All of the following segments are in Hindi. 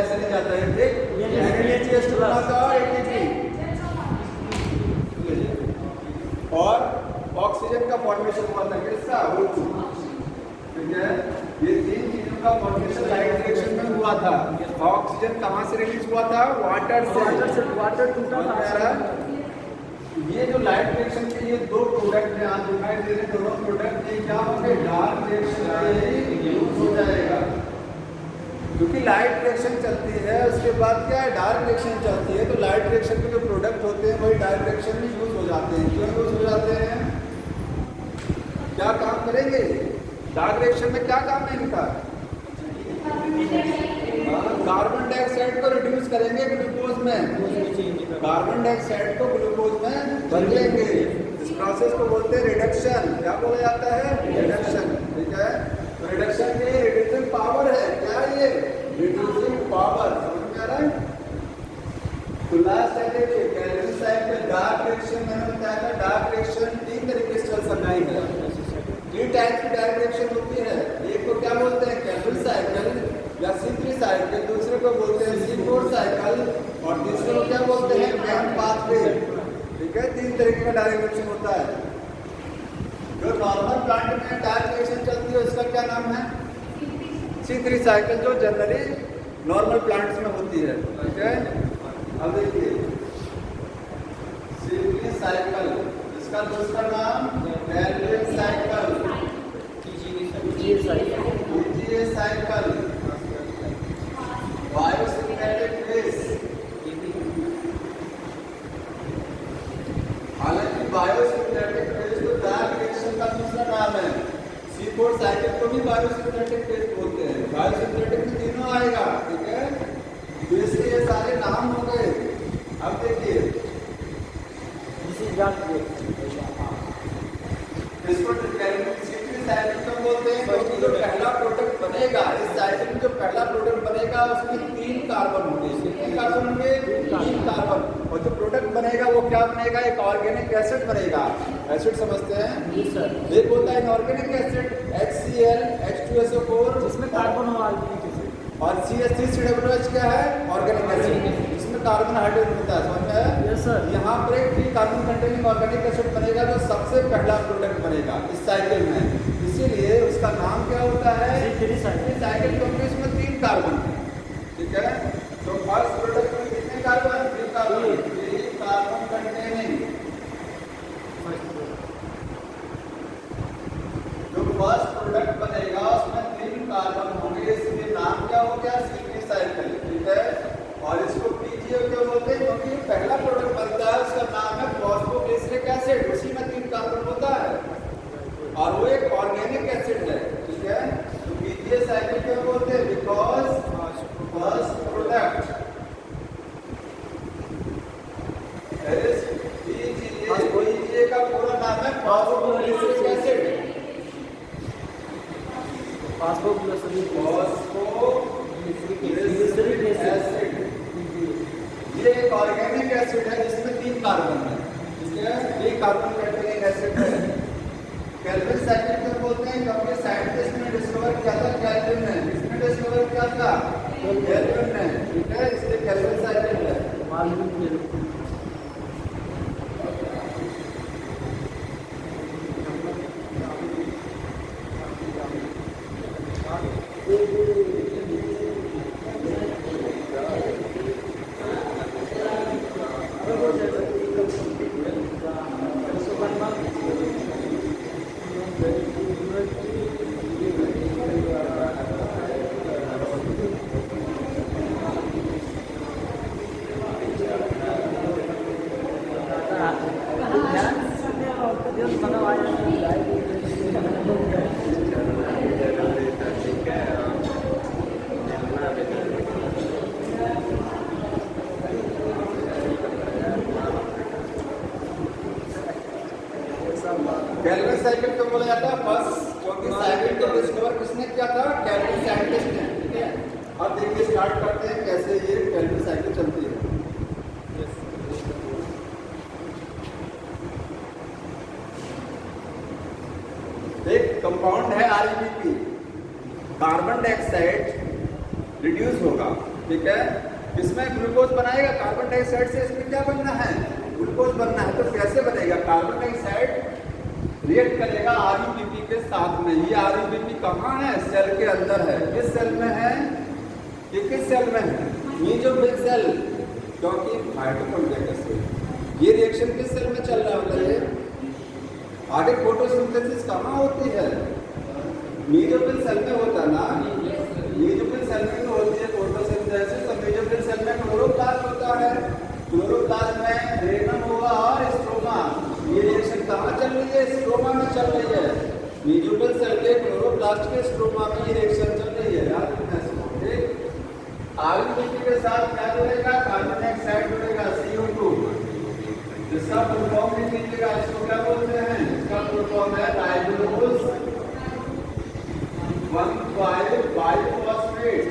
ऐसे नहीं जाता है, देख NaCH2 बनाता और ATP और ऑक्सीजन का फॉर्मेशन हुआ था किसका, O2, ठीक है। ये तीन चीजों का फॉर्मेशन लाइट डायरेक्शन में हुआ था। ऑक्सीजन कहाँ से रिलीज हुआ था, वाटर से, वाटर टूटा था। ये जो लाइट डायरेक्शन के लिए दो प्रोडक्ट यहाँ दिखाई दे रहे, दोनों प्रोडक्ट ये क्या होंगे, डार्क डायरेक्शन में यूज हो जाएगा, क्योंकि लाइट डायरेक्शन चलती है, उसके बाद क्या है, डार्क डायरेक्शन चलती है, तो लाइट डायरेक्शन के जो प्रोडक्ट होते हैं वही डार्क डायरेक्शन में यूज हो जाते हैं। क्यों यूज हो जाते हैं, क्या काम करेंगे, डार्क डायरेक्शन में क्या काम है इनका, कार्बन डाइऑक्साइड को रिड्यूस करेंगे ग्लूकोज में, कार्बन डाइऑक्साइड को ग्लूकोज में बदलेंगे। इस प्रोसेस को बोलते हैं रिडक्शन। क्या बोला जाता है, रिडक्शन, ठीक है। तो रिडक्शन के रिड्यूसिंग पावर है, क्या ये रिड्यूसिंग पावर, समझ में आ रहा है। तो लास्ट है देखिए कैल्विन साइकिल, डार्क डायरेक्शन मैंने बताया था, डार्क डायरेक्शन तीन तरीके से चल सकता है, तीन टाइप की डार्क डायरेक्शन होती है। एक को क्या बोलते हैं, कैल्विन साइकिल या C3 साइकिल, दूसरे को बोलते हैं C4 साइकिल और तीसरे को क्या बोलते हैं, मैन पाथवे, ठीक है। तीन तरीके का डार्क डायरेक्शन होता है। जो नॉर्मल प्लांट में डार्क डायरेक्शन चलती है उसका क्या नाम है, C3 साइकिल, जो जनरली नॉर्मल प्लांट्स में होती है, ठीक है। अब देखिए C3 साइकिल, इसका दूसरा नाम Calvin cycle, EGA cycle, biosynthetic phase. हालांकि बायोसिंथेटिक फेज तो डार्क डायरेक्शन का दूसरा नाम है। C4 साइकिल को भी बायोसिंथेटिक फेज बोलते हैं, बायोसिंथेटिक में तीनों आएगा, ठीक है। तो इसके ये सारे नाम हो गए। अब देखिए इसको C3 साइकिल क्यों बोलते हैं, क्योंकि जो पहला प्रोडक्ट बनेगा इस साइकिल में, जो पहला प्रोडक्ट बनेगा उसमें 3 कार्बन होंगे, कितने कार्बन होंगे, 3 कार्बन, और जो प्रोडक्ट बनेगा वो क्या बनेगा, एक ऑर्गेनिक एसिड बनेगा। एसिड समझते हैं जी सर, एक होता है इनऑर्गेनिक एसिड HCl H2SO4 जिसमें कार्बन और ऑर्गेनिक एसिड, और CH3COOH क्या है, ऑर्गेनिक एसिड जिसमें कार्बन हाइड्रोजन होता है, समझ में आया। Yes sir. यहाँ पर एक 3 कार्बन कंटेनिंग ऑर्गेनिक एसिड बनेगा जो सबसे पहला प्रोडक्ट बनेगा इस साइकिल में, इसीलिए उसका नाम क्या होता है, C3 साइकिल, क्योंकि इसमें 3 कार्बन है, ठीक है। तो फर्स्ट प्रोडक्ट में कितने कार्बन, 3 कार्बन, 3 कार्बन कंटेनिंग, जो फर्स्ट प्रोडक्ट बनेगा उसमें 3 कार्बन होंगे, इसलिए नाम क्या हो गया, C3 साइकिल, ठीक है। और इसको PGA क्यों बोलते हैं, क्योंकि पहला प्रोडक्ट बनता है उसका नाम है फॉस्फोग्लिसरिक एसिड, उसी में 3 कार्बन होता है और वो एक ऑर्गेनिक एसिड है, ठीक है। तो PGA साइकिल क्यों बोलते हैं, because first product is PGA, PGA का पूरा नाम है फॉस्फोग्लिसरिक एसिड, फॉस्फोग्लिसरिक एसिड, ये एक ऑर्गेनिक एसिड है जिसमें 3 कार्बन है, ठीक है, 3 कार्बन कंटेनिंग एसिड है। कैल्विन साइकिल क्यों बोलते हैं, क्योंकि साइंटिस्ट ने डिस्कवर किया था, कैल्विन ने, किसने डिस्कवर किया था, कैल्विन ने, ठीक है, इसलिए कैल्विन साइकिल है। कैल्विन साइकिल क्यों बोला जाता है, फर्स्ट क्योंकि साइकिल को डिस्कवर किसने किया था, कैल्विन साइंटिस्ट ने, ठीक है। अब देखिए स्टार्ट करते हैं कैसे ये कैल्विन साइकिल चलती है। एक कंपाउंड है ReBP, कार्बन डाइऑक्साइड रिड्यूस होगा, ठीक है। इसमें ग्लूकोज बनाएगा कार्बन डाइऑक्साइड से, इसमें क्या बनना है, ग्लूकोज बनना है। तो कैसे बनेगा, कार्बन डाइऑक्साइड रिएक्ट करेगा RUBP के साथ में। ये RUBP कहाँ है, सेल के अंदर है। किस सेल में है, ये किस सेल में है, मेसोफिल सेल, क्योंकि माइटोकॉन्ड्रिया का सेल। ये रिएक्शन किस सेल में चल रहा होता है, आगे फोटोसिंथेसिस कहाँ होती है, मेसोफिल सेल में होता है ना। मेसोफिल सेल में होती है फोटोसिंथेसिस। तो मेसोफिल सेल में क्लोरोप्लास्ट होता है, क्लोरोप्लास्ट में रेनम होगा और स्ट्रोमा। ये रिएक्शन कहाँ चल रही है, स्ट्रोमा में चल रही है। मेसोफिल सेल के क्लोरोप्लास्ट के स्ट्रोमा में ये रिएक्शन चल रही है। याद रखना इसको, ठीक। RUBP के साथ क्या जुड़ेगा, कार्बन डाइऑक्साइड जुड़ेगा CO2, जिसका फुल फॉर्म लिख लीजिएगा। इसको क्या बोलते हैं, इसका फुल फॉर्म है राइबोलोज 1,5-बाइफॉस्फेट।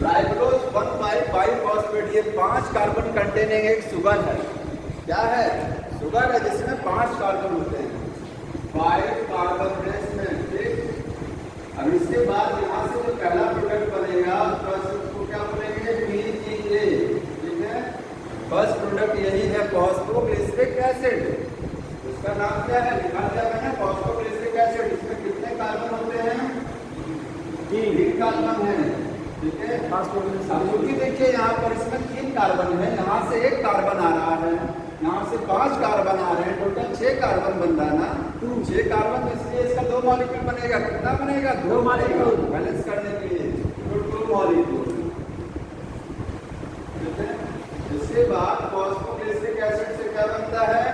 राइबोलोज 1,5-बाइफॉस्फेट, ये 5 कार्बन कंटेनिंग एक शुगर है। क्या है, शुगर है जिसमें 5 कार्बन होते हैं, 5 कार्बन है इसमें, ठीक। अब इसके बाद यहाँ से जो पहला प्रोडक्ट बनेगा उसको क्या बोलेंगे, PGA, ठीक है। फर्स्ट प्रोडक्ट यही है फॉस्फोग्लिसरिक एसिड। इसका नाम क्या है, लिखा दिया मैंने, फॉस्फोग्लिसरिक एसिड। इसमें कितने कार्बन होते हैं, 3 कार्बन है, ठीक है। क्योंकि देखिए यहाँ पर इसमें 3 कार्बन है, यहाँ से 1 कार्बन आ रहा है, यहाँ से 5 कार्बन आ रहे हैं, टोटल 6 कार्बन बन रहा है ना। 6 कार्बन, इसलिए इसका 2 मॉलिक्यूल बनेगा। कितना बनेगा, 2 मॉलिक्यूल बैलेंस करने के लिए, तो 2 मॉलिक्यूल, ठीक है। इसके बाद फॉस्फोग्लिसरिक एसिड से क्या बनता है,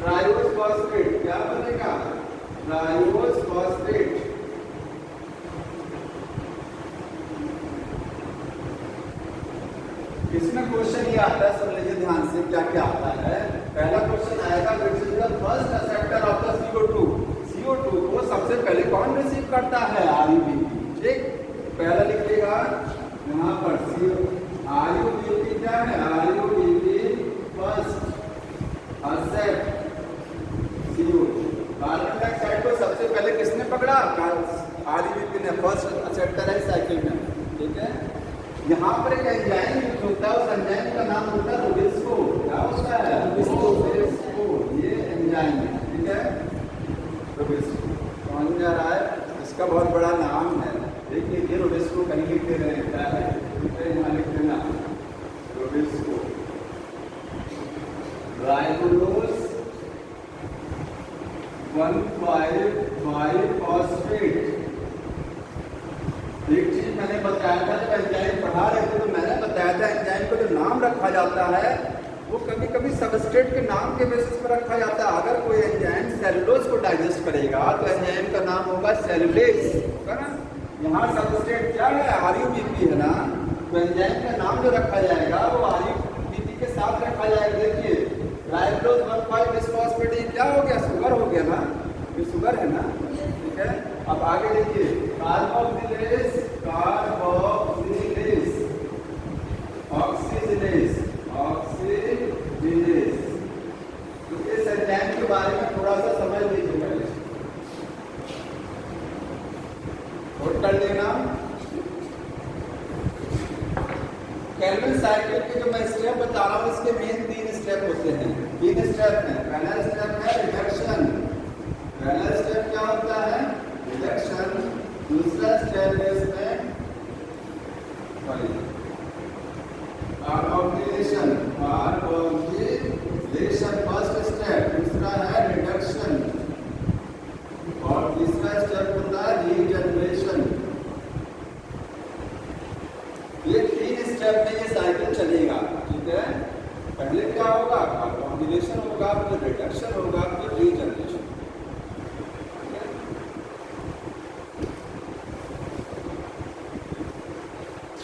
ट्राइओस फॉस्फेट। क्या बनेगा, ट्राइओस फॉस्फेट। इसमें क्वेश्चन ये आता है, सुन लीजिए ध्यान से क्या क्या आता है। पहला क्वेश्चन आएगा, which is the first acceptor of the CO2। CO2 को सबसे पहले कौन रिसीव करता है, RUBP, ठीक। पहला लिखिएगा यहाँ पर RUBP क्या है, RUBP first accept CO2। Carbon dioxide को सबसे पहले किसने पकड़ा, RUBP ने, फर्स्ट एक्सेप्टर है साइकिल में, ठीक है। यहाँ पर एक एंजाइम यूज होता है, उस एंजाइम का नाम होता है रोबिस्को। क्या होता है, रोबिस्को, ये एंजाइम है, ठीक है, रोबिस्को। समझ में आ रहा है, इसका बहुत बड़ा नाम है, देखिए ये रोबिस्को कहीं लिखते रहे, क्या है, यहाँ लिख देना रोबिस्को। राइबोलोज 1,5-बाइफॉस्फेट। एक चीज मैंने बताया था, जब एंजाइम पढ़ा रहे थे तो मैंने बताया था एंजाइम को जो नाम रखा जाता है वो कभी कभी सबस्ट्रेट के नाम के बेसिस पर रखा जाता है। अगर कोई एंजाइम सेलुलोज को डाइजेस्ट करेगा तो एंजाइम का नाम होगा सेलुलेज, है ना। यहाँ सबस्ट्रेट क्या है, RUBP है ना, तो एंजाइम का नाम जो रखा जाएगा वो RUBP के साथ रखा जाएगा। देखिए राइबोलोज 1,5-बिस्फॉस्फेट, ये क्या हो गया, शुगर हो गया ना, ये शुगर है ना, ठीक है। अब आगे देखिए कार्बोक्सिलेज, कार्बोक्सिलेज, ऑक्सीजिनेज, ऑक्सीजिनेज। तो इस एंजाइम के बारे में थोड़ा सा समझ लीजिए पहले, नोट कर लेना। केल्विन साइकिल के जो मैं स्टेप बता रहा हूँ, इसके मेन 3 स्टेप होते हैं, 3 स्टेप हैं। पहला स्टेप है रिडक्शन। पहला स्टेप क्या होता है, रिडक्शन। दूसरा स्टेप है इसमें कार्बोक्सिलेशन, कार्बोक्सिलेशन फर्स्ट स्टेप। दूसरा है रिडक्शन और तीसरा स्टेप होता है रीजनरेशन। ये 3 स्टेप में ये साइकिल चलेगा, ठीक है। पहले क्या होगा, कार्बोक्सिलेशन होगा, फिर रिडक्शन होगा, फिर रीजनरेशन।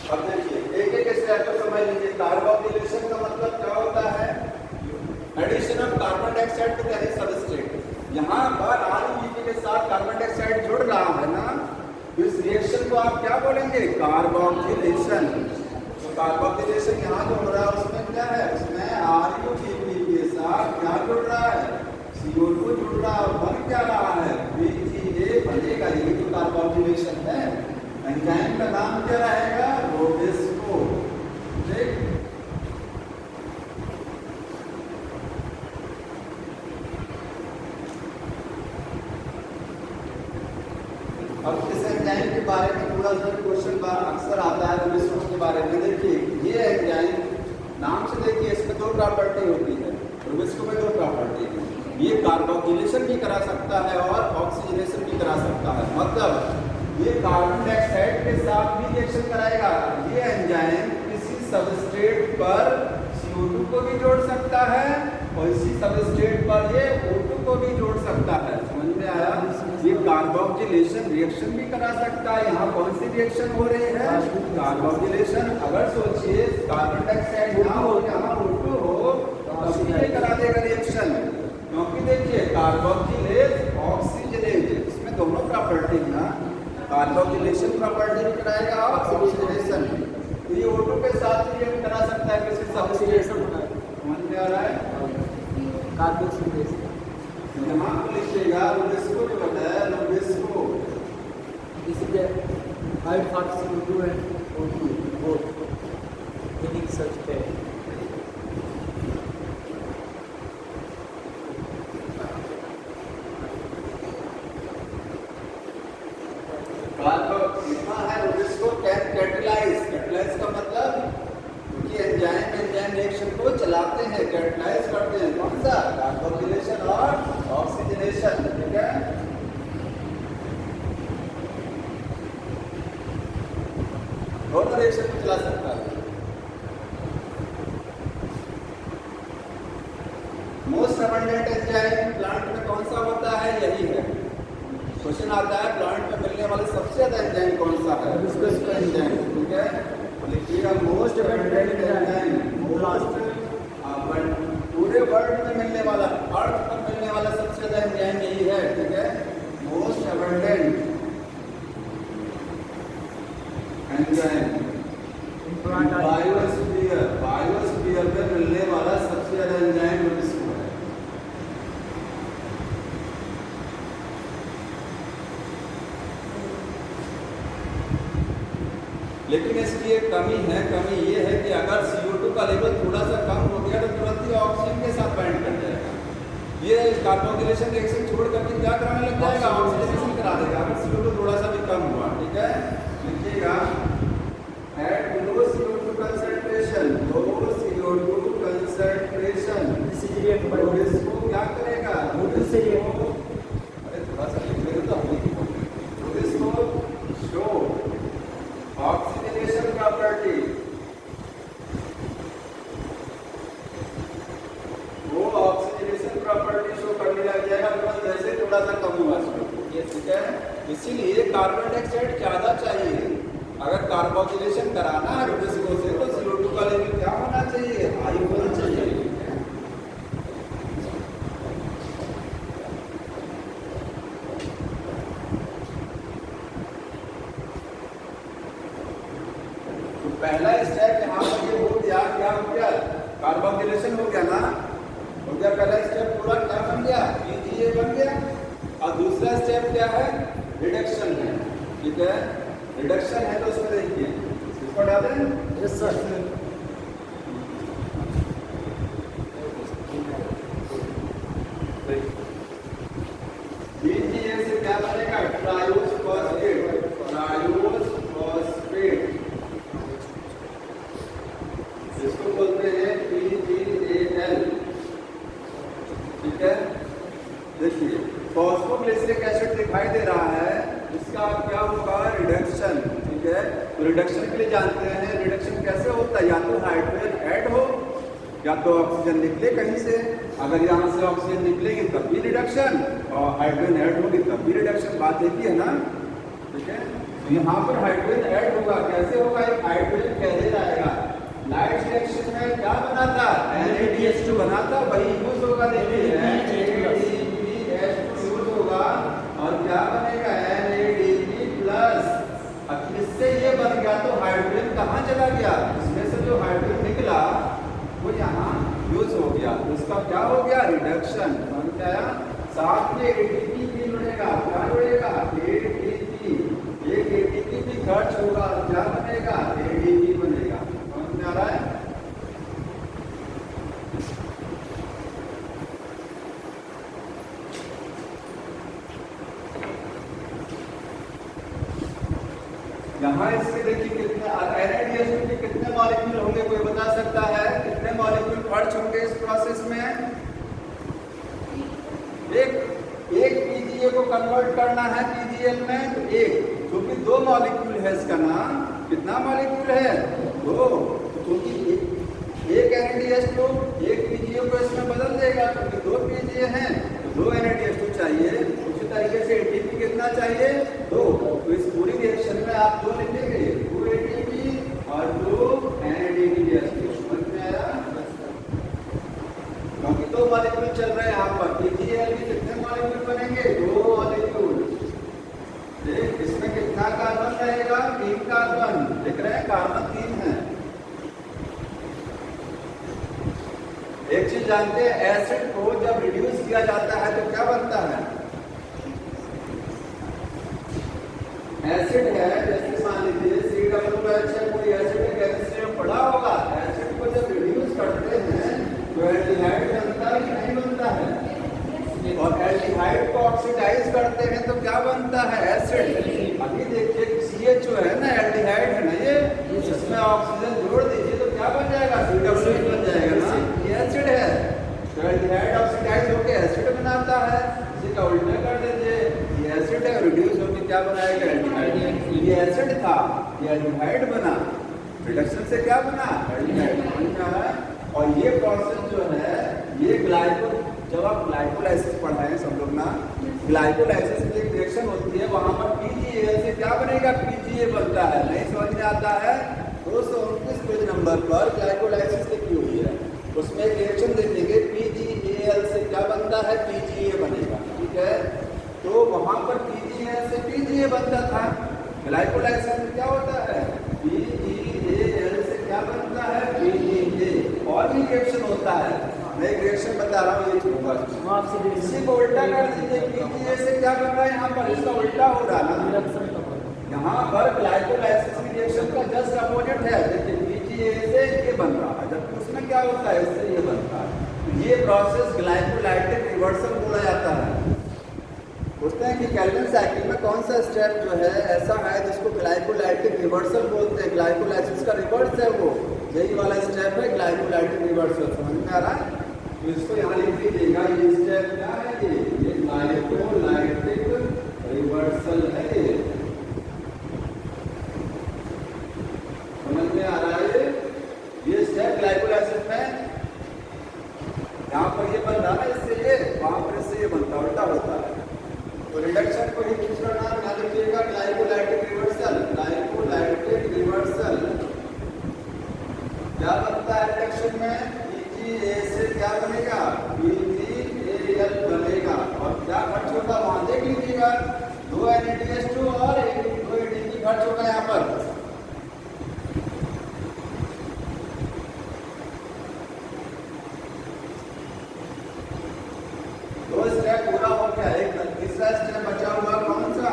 अब देखिए एक एक स्टेप को समझ लीजिए। कार्बोक्सिलेशन का मतलब क्या होता है, addition of carbon dioxide to any substrate. यहाँ पर RUBP के साथ कार्बन डाइऑक्साइड जुड़ रहा है ना, इस रिएक्शन को आप क्या बोलेंगे, कार्बोक्सिलेशन। तो कार्बोक्सिलेशन यहाँ जो हो रहा है उसमें क्या है, उसमें RUBP के साथ क्या जुड़ रहा है, CO2 जुड़ रहा बन क्या रहा है, VGA बनेगा, ये तो कार्बोक्सिलेशन है। एंजाइम का नाम क्या रहेगा, रोबेस्को। ठीक, अब इस एंजाइम के बारे में थोड़ा सा क्वेश्चन अक्सर आता है रोबेस्को के बारे में। देखिए ये एंजाइम नाम से देखिए इसमें दो प्रॉपर्टी होती है, रोबेस्को में दो प्रॉपर्टी है। ये कार्बोक्सिलेशन भी करा सकता है और ऑक्सीजनेशन भी करा सकता है, मतलब ये कार्बन डाइऑक्साइड के साथ भी रिएक्शन कराएगा। ये एंजाइम किसी सबस्ट्रेट पर CO2 को भी जोड़ सकता है और इसी सबस्ट्रेट पर ये O2 को भी जोड़ सकता है। समझ में आया? ये कार्बोक्सिलेशन रिएक्शन भी करा सकता है। यहाँ कौन सी रिएक्शन हो रही है, कार्बोक्सिलेशन। अगर सोचिए कार्बन डाइऑक्साइड यहाँ हो, यहाँ O2 हो, तब भी करा देगा रिएक्शन, क्योंकि देखिए कार्बोक्सिलेज ऑक्सीजनेज इसमें दोनों प्रॉपर्टी है ना, कार्बोक्सिलेशन प्रॉपर्टी भी कराएगा और ऑक्सीजनेशन। तो ये O2 के साथ रिएक्ट करा सकता है किसी सबस्ट्रेट। समझ में आ रहा है? कार्बोक्सिलेशन यहाँ पर लिखिएगा रोबेस्को जो बताया, रोबेस्को इसलिए hide for CO2 and O2 both meaning such pair. लिखना है रोबेस्को कैटलाइज। कैटलाइज का मतलब क्योंकि एंजाइम रिएक्शन को चलाते हैं, कैटलाइज करते हैं। कौन सा, कार्बोक्सिलेशन और ऑक्सीजनेशन। ठीक है, दोनों रिएक्शन को चला सकता है। मोस्ट अबंडेंट एंजाइम प्लांट में कौन सा होता है, यही है। क्वेश्चन आता है प्लांट में मिलने वाले सबसे ज्यादा एंजाइम कौन सा है, रोबेस्को एंजाइम। ठीक है, लिखिएगा मोस्ट अबंडेंट एंजाइम। पूरे वर्ल्ड में मिलने वाला, अर्थ पर मिलने वाला सबसे ज्यादा एंजाइम यही है। ठीक है, most abundant enzyme biosphere. Biosphere में मिलने वाला सबसे ज्यादा एंजाइम रोबेस्को है। लेकिन इसकी एक कमी है, कमी ये है कि अगर CO2 का लेवल थोड़ा सा कम हो गया तो तुरंत ही ऑक्सीजन के साथ बाइंड कर जाएगा। ये कार्बोक्सिलेशन रिएक्शन छोड़ करके क्या कराने लग जाएगा, ऑक्सीजनेशन करा देगा अगर CO2 थोड़ा सा भी कम हुआ। ठीक है, लिखिएगा at low CO2 concentration, low CO2 concentration rubisco क्या करेगा, रोबेस्को अरे थोड़ा सा लिख लेते तो रोबेस्को शो ऑक्सीजनेशन प्रॉपर्टी। वो ऑक्सीजनेशन प्रॉपर्टी शो करने लग जाएगा तुरंत जैसे थोड़ा सा कम हुआ CO2। ठीक है, इसीलिए कार्बन डाइऑक्साइड ज्यादा चाहिए। अगर कार्बोक्सिलेशन कराना है रोबेस्को से तो CO2 का लेवल क्या होना चाहिए, हाई होना चाहिए। पहला स्टेप यहाँ पर ये हो गया, क्या हो गया, कार्बोक्सिलेशन हो गया ना, हो गया पहला स्टेप पूरा, क्या बन गया, VGA बन गया। और दूसरा स्टेप क्या है, रिडक्शन है। ठीक है, रिडक्शन है तो उसमें देखिए इसको डालें। Yes sir. VGA से क्या बनेगा, ट्रायोज फॉस्फेट। ट्रायोज फॉस्फेट इसको बोलते हैं PgAl। ठीक है, देखिए फॉस्फोग्लिसरिक एसिड दिखाई दे रहा है, इसका क्या होगा, रिडक्शन। ठीक है, तो रिडक्शन के लिए जानते हैं रिडक्शन कैसे होता है, या तो हाइड्रोजन ऐड हो या तो ऑक्सीजन निकले कहीं से। अगर यहाँ से ऑक्सीजन निकलेगी तब भी रिडक्शन और हाइड्रोजन ऐड होगी तब भी रिडक्शन, बात एक ही है ना। ठीक है, तो यहाँ पर हाइड्रोजन ऐड होगा, कैसे होगा, एक हाइड्रोजन कैरियर आएगा, लाइट रिएक्शन में क्या बनाता, NADH2 बनाता, वही यूज होगा। देखिए NADH2 यूज होगा और क्या बनेगा, NADP+। इससे ये बन गया तो हाइड्रोजन कहाँ चला गया, इसमें से जो हाइड्रोजन निकला वो यहाँ यूज हो गया, तो इसका क्या हो गया, रिडक्शन। में आया? साथ में एटीपी भी जुड़ेगा। क्या जुड़ेगा? एटीपी। एक एटीपी भी खर्च होगा, क्या बनेगा? एडीपी बनेगा। समझ में आ रहा है? यहाँ इसके देखिए कितने NADH2 के कितने मॉलिक्यूल होंगे, कोई बता सकता है? कितने मॉलिक्यूल खर्च होंगे इस प्रोसेस में? एक पीजीए को कन्वर्ट करना है पीजीएल में, तो एक, क्योंकि दो मॉलिक्यूल है इसका नाम, कितना मॉलिक्यूल है? दो। क्योंकि एक NADH2 एक पीजीए को इसमें बदल देगा, क्योंकि दो पीजीए हैं तो दो NADH2 चाहिए। उसी तरीके से एटीपी कितना चाहिए? दो। तो इस पूरी रिएक्शन में आप दो लिखेंगे, 2 एटीपी और 2 NADH2। समझ में आया? क्योंकि दो मॉलिक्यूल चल रहे हैं यहाँ पर, पीजीएल में कितने मॉलिक्यूल बनेंगे? 2 मॉलिक्यूल। इसमें कितना कार्बन रहेगा? 3 कार्बन। देख रहे हैं, कार्बन 3 है। एक चीज जानते हैं, एसिड को जब रिड्यूस किया जाता है तो क्या बनता है? एसिड है, जैसे मान लीजिए COOH है, कोई एसिड केमिस्ट्री में पढ़ा होगा। एसिड को जब रिड्यूस करते हैं तो एल्डिहाइड बनता है कि नहीं बनता है? और एल्डिहाइड को ऑक्सीडाइज करते हैं तो क्या बनता है? एसिड। अभी देखिए CH जो है ना, एल्डिहाइड है ना ये, इसमें ऑक्सीजन जोड़ दीजिए तो क्या बन जाएगा? COOH बन जाएगा ना, ये एसिड है। तो एल्डिहाइड ऑक्सीडाइज होकर एसिड बनाता है। इसी का उल्टा कर दीजिए, ये एसिड है, रिड्यूस होकर क्या बनाएगा? एल्डिहाइड। ये एसिड था, ये एल्डिहाइड बना, रिडक्शन से क्या बना? एल्डिहाइड। और ये प्रोसेस जो है ये जब आप ग्लाइकोलाइसिस पढ़ाएं सब लोग ना, ग्लाइकोलाइसिस में एक रिएक्शन होती है, वहां पर पीजीए से क्या बनेगा? पीजीए बनता है। नहीं समझ में आता है? 229 पेज नंबर पर ग्लाइकोलाइसिस लिखी हुई है, उसमें एक रिएक्शन देखेंगे, PGAL से क्या बनता है? पीजीए बनेगा। ठीक है, तो वहां पर PGAL से पीजीए बनता था। ग्लाइकोलाइसिस में क्या होता है? PGAL से क्या बनता है? पीजीए। और भी रिएक्शन होता है, मैं एक रिएक्शन बता रहा हूँ, ये होगा। इसी को उल्टा कर दीजिए, पीजीए से क्या कर रहा है यहाँ पर? इसका उल्टा हो रहा है ना। यहाँ पर ग्लाइकोलाइसिस की रिएक्शन का जस्ट अपोजिट है। देखिए पीजीए से ये बन रहा है, जबकि उसमें क्या होता है? इससे ये बनता है। ये प्रोसेस ग्लाइकोलाइटिक रिवर्सल बोला जाता है। पूछते हैं कि केल्विन साइकिल में कौन सा स्टेप जो है ऐसा है जिसको ग्लाइकोलाइटिक रिवर्सल बोलते हैं? ग्लाइकोलाइसिस का रिवर्स है वो, यही वाला स्टेप है ग्लाइकोलाइटिक रिवर्सल। समझ में आ रहा है? तो इसको यहाँ लिख दीजिएगा, ये स्टेप क्या है? ये ग्लाइकोलाइटिक रिवर्सल है। समझ में आ रहा है? ये स्टेप ग्लाइकोलाइसिस में यहाँ पर ये बन रहा है, इससे ये, वहां पर इससे ये बनता, उल्टा होता है। तो रिडक्शन को ही दूसरा नाम याद रखिएगा, ग्लाइकोलाइटिक रिवर्सल। ग्लाइकोलाइटिक रिवर्सल क्या बनता है रिडक्शन में? पीजीए से क्या बनेगा? पीजीएल बनेगा। और क्या खर्च होगा वहां देख लीजिएगा, 2 NADH2 और 2 ATP खर्च होगा यहाँ पर। दो स्टेप पूरा हो गया, एक तीसरा स्टेप बचा हुआ, कौन सा?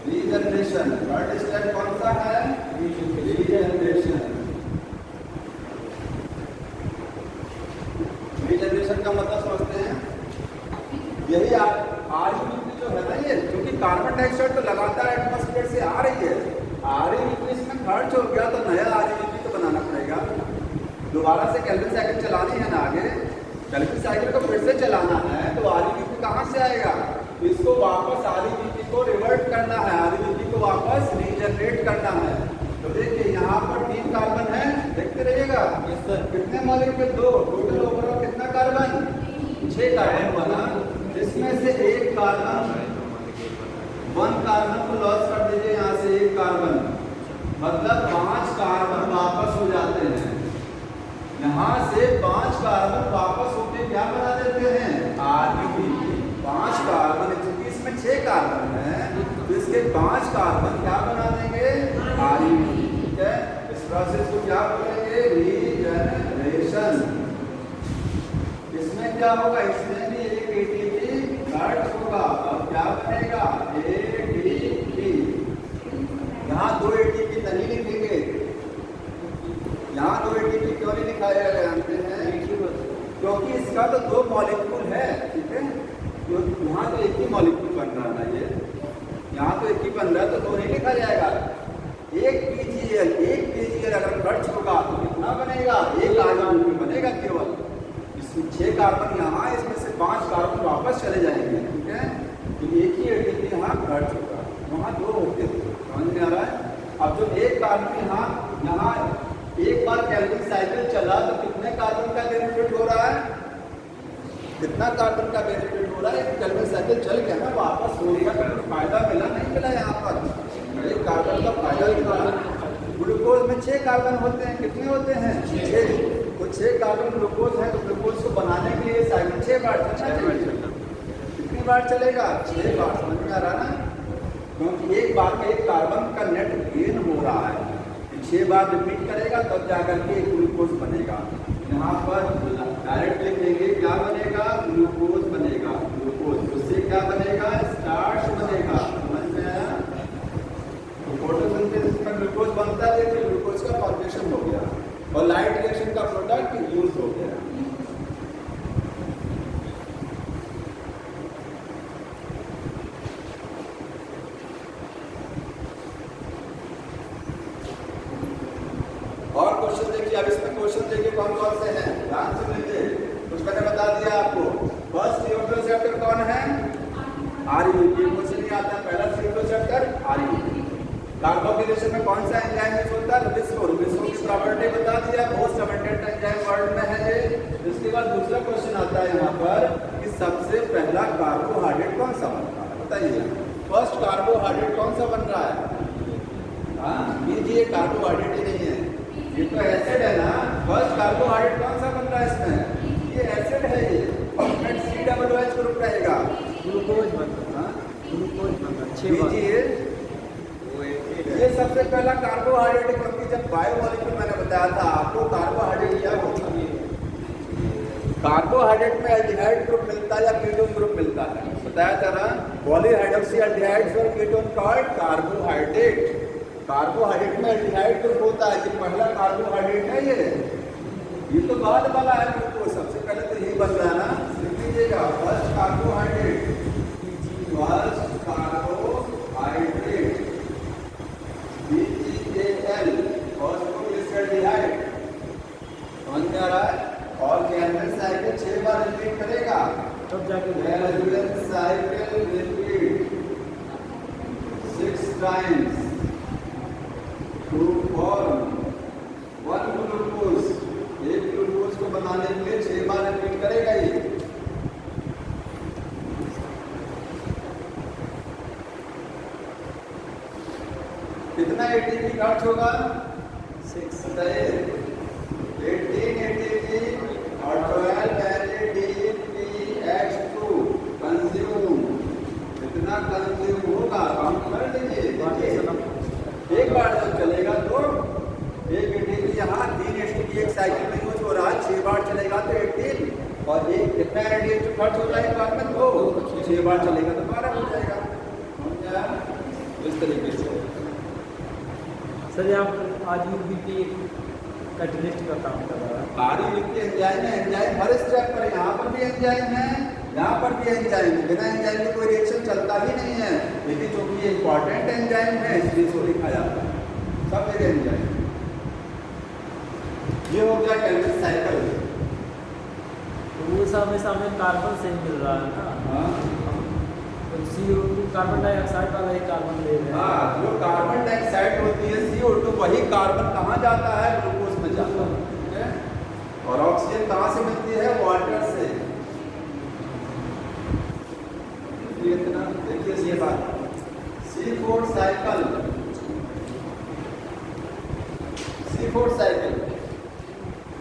रीजनरेशन। थर्ड स्टेप कौन सा है? रीजनरेशन। रीजनरेशन का मतलब समझते हैं, यही RUBP जो है ना, ये क्योंकि कार्बन डाइऑक्साइड तो लगातार एटमॉस्फेयर से आ रही है, RUBP इसमें खर्च हो गया तो नया RUBP तो बनाना पड़ेगा। दोबारा से केल्विन साइकिल चलानी है ना, आगे केल्विन साइकिल को फिर से चलाना है, तो RUBP कहाँ से आएगा? तो इसको वापस RUBP को रिवर्ट करना है, RUBP को वापस रीजनरेट करना है। तो देखिए यहाँ पर 3 कार्बन है, देखते रहिएगा। कितने मॉलिक्यूल? 2। टोटल ओवरऑल कितना कार्बन? 6 कार्बन बना, जिसमें से 1 कार्बन, 1 कार्बन को लॉस कर दीजिए यहाँ से, 1 कार्बन, मतलब 5 कार्बन वापस हो जाते हैं। यहाँ से 5 कार्बन वापस होके क्या बना देते हैं? RUBP। 5 कार्बन, क्योंकि इसमें 6 कार्बन है तो इसके 5 कार्बन क्या बना देंगे? RUBP। ठीक है, इस प्रोसेस को क्या बोलेंगे? रीजनरेशन। इसमें क्या होगा? इसमें भी एक तो दो मॉलिक्यूल है, ठीक है, तो यहाँ तो एक ही मॉलिक्यूल बन रहा है ना, ये यहाँ तो एक ही बन रहा है, तो दो नहीं लिखा जाएगा। एक पीजीएल अगर खर्च होगा तो कितना बनेगा, एक कार्बन बनेगा केवल। इसमें 6 कार्बन यहाँ, इसमें से 5 कार्बन वापस चले जाएंगे, ठीक है, तो एक ही एटीपी यहाँ खर्च होगा, वहाँ दो होते हैं। समझ में आ रहा है? अब जो एक कार्बन यहाँ एक बार कैल्विन साइकिल चला तो कितने कार्बन का बेनिफिट हो रहा है, कितना कार्बन का बेनिफिट हो रहा है, कैल्विन साइकिल चल गया ना, वापस हो गया, फायदा मिला नहीं मिला यहाँ पर, एक कार्बन का फायदा मिला। ग्लूकोज में 6 कार्बन होते हैं, कितने होते हैं, 6, तो 6 कार्बन ग्लूकोज है, तो ग्लूकोज को बनाने के लिए साइकिल 6 बार चलना चाहिए। कितनी बार चलेगा, 6 बार। समझ में आ रहा है ना, क्योंकि एक बार में एक कार्बन का नेट गेन हो रहा है, 6 बार रिपीट करेगा तब जाकर के ग्लूकोज बनेगा। यहाँ पर डायरेक्ट लिख देंगे, क्या बनेगा, ग्लूकोज बनेगा, ग्लूकोज, उससे क्या बनेगा, स्टार्च बनेगा। समझ में आया? तो फोटोसिंथेसिस में ग्लूकोज बनता है, तो ग्लूकोज का फॉर्मेशन हो गया और लाइट रिएक्शन का प्रोडक्ट यूज हो गया। और क्वेश्चन देखिए, अब इसमें क्वेश्चन देखिए कौन कौन से हैं, ध्यान से लीजिए। कुछ मैंने बता दिया आपको, फर्स्ट CO2 रिसेप्टर कौन है, RUP, क्वेश्चन नहीं आता, पहला CO2 रिसेप्टर RUP। कार्बोक्सिलेशन में कौन सा एंजाइम यूज होता है, रुबिस्को, रुबिस्को की प्रॉपर्टी बता दिया, मोस्ट अबंडेंट एंजाइम वर्ल्ड में है ये। इसके बाद दूसरा क्वेश्चन आता है यहाँ पर कि सबसे पहला कार्बोहाइड्रेट कौन सा बनता है, बताइए। फर्स्ट कार्बोहाइड्रेट कौन सा बन रहा है, हाँ, ये कार्बोहाइड्रेट ही नहीं है, ये तो एसिड है ना। फर्स्ट कार्बोहाइड्रेट कौन सा बन रहा है इसमें, ये एसिड है, ये फॉस्फेट COOH ग्रुप रहेगा, ग्लूकोज बनता है, ग्लूकोज बनता है 6 बार। ये सबसे पहला कार्बोहाइड्रेट, क्योंकि जब बायोमॉलिक्यूल मैंने बताया था आपको, कार्बोहाइड्रेट क्या होता है, कार्बोहाइड्रेट में एल्डिहाइड ग्रुप मिलता है या कीटोन ग्रुप मिलता है, बताया था ना, पॉलीहाइड्रोक्सी एल्डिहाइड्स और कीटोन कॉल्ड कार्बोहाइड्रेट। कार्बोहाइड्रेट में एल्डिहाइड ग्रुप होता है, कि पहला कार्बोहाइड्रेट है ये तो बाद वाला है ग्लूकोज, सबसे पहले तो यही बन रहा है ना, लिख लीजिएगा, first carbohydrate, first carbohydrate BGAL, फॉस्फोग्लिसरॉल्डिहाइड। समझ में आ रहा है? और कैल्विन साइकिल 6 बार रिपीट करेगा, तब जाके Calvin cycle repeat 6 times to form 1 glucose. एक ग्लूकोज को बनाने के लिए 6 बार रिपीट करेगा ये। कितना ATP खर्च होगा, 6, 18 ATP और 12 NADPH2 कंज्यूम। कितना कंज्यूम होगा, काउंट कर लीजिए। एक बार जब चलेगा तो एक ATP यहाँ 3 ATP एक साइकिल में यूज हो रहा है, 6 बार चलेगा तो 18, और एक कितना NADH खर्च होता है एक बार में, 2, 6 बार चलेगा तो 12 हो जाएगा। समझा? इस तरीके से सर आप RUP कैटलिस्ट का काम कर रहा है, RUP एंजाइम है, एंजाइम हर स्टेप पर, यहाँ पर भी एंजाइम है, यहाँ पर भी एंजाइम है, बिना एंजाइम के कोई रिएक्शन चलता ही नहीं है, लेकिन जो कि इंपॉर्टेंट एंजाइम है इसलिए इसको लिखा जाता है, सब जगह एंजाइम। ये हो गया कैल्विन साइकिल। तो वो सामने सामने कार्बन से मिल रहा है ना, हाँ, तो CO2 कार्बन डाइऑक्साइड वाला ही कार्बन ले रहे हैं। हाँ, जो कार्बन डाइऑक्साइड होती है CO2, वही कार्बन कहाँ जाता है, ग्लूकोज में जाता है, ठीक है। और ऑक्सीजन कहाँ से मिलती है, वाटर से। इतना देखिए ये बात, C4 साइकिल, C4 साइकिल,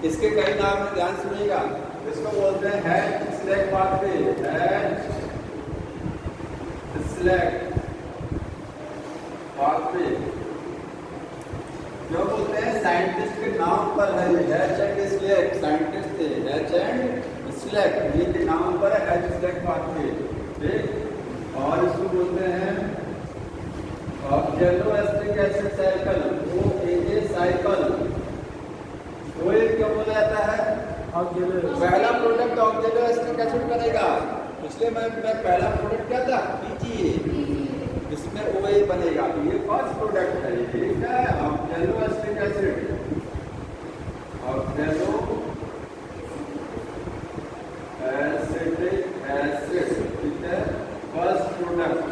इसके कई नाम में ध्यान सुनिएगा। इसको बोलते हैं हैच-स्लैग पाथवे, हैच-स्लैग पाथवे। जो बोलते हैं साइंटिस्ट के नाम पर है, हैच एंड स्लैग, साइंटिस्ट थे हैच एंड स्लैग, ये के नाम पर है हैच-स्लैग पाथवे, ठीक। और इसको बोलते हैं ऑक्जेलो acetic acid cycle, OAA cycle. OA क्यों बोला जाता है, ऑक्जेलर पहला प्रोडक्ट ऑक्जेलो एसिटिक एसिड बनेगा। पिछले में पहला प्रोडक्ट क्या था? PGA, इसमें OA बनेगा। तो ये फर्स्ट प्रोडक्ट है, ये क्या है? ऑक्जेलो एसिटिक एसिड, ऑक्जेलो एसिटिक एसिड, ठीक है, फर्स्ट प्रोडक्ट।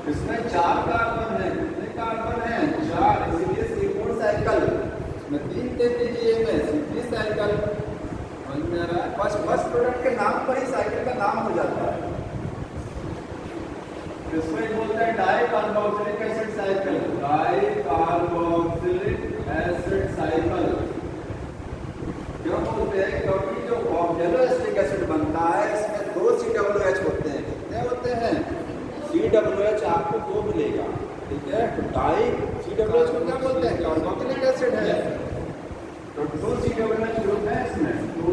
इसमें 4 कार्बन है। कितने कार्बन है? 4, इसीलिए C4 साइकिल। इसमें 3 थे PGA में, C3 साइकिल। फर्स्ट प्रोडक्ट के नाम पर ही साइकिल का नाम हो जाता है। इसमें बोलते हैं di carboxylic acid cycle, di carboxylic acid cycle. क्यों बोलते हैं? क्योंकि जो ऑक्जेलो एसिटिक एसिड बनता है इसमें 2 COOH होते हैं। कितने होते हैं? COOH आपको 2 मिलेगा, ठीक है। तो डाई COOH को क्या बोलते हैं? कार्बोक्सिलिक एसिड है। तो 2 COOH ग्रुप है इसमें, 2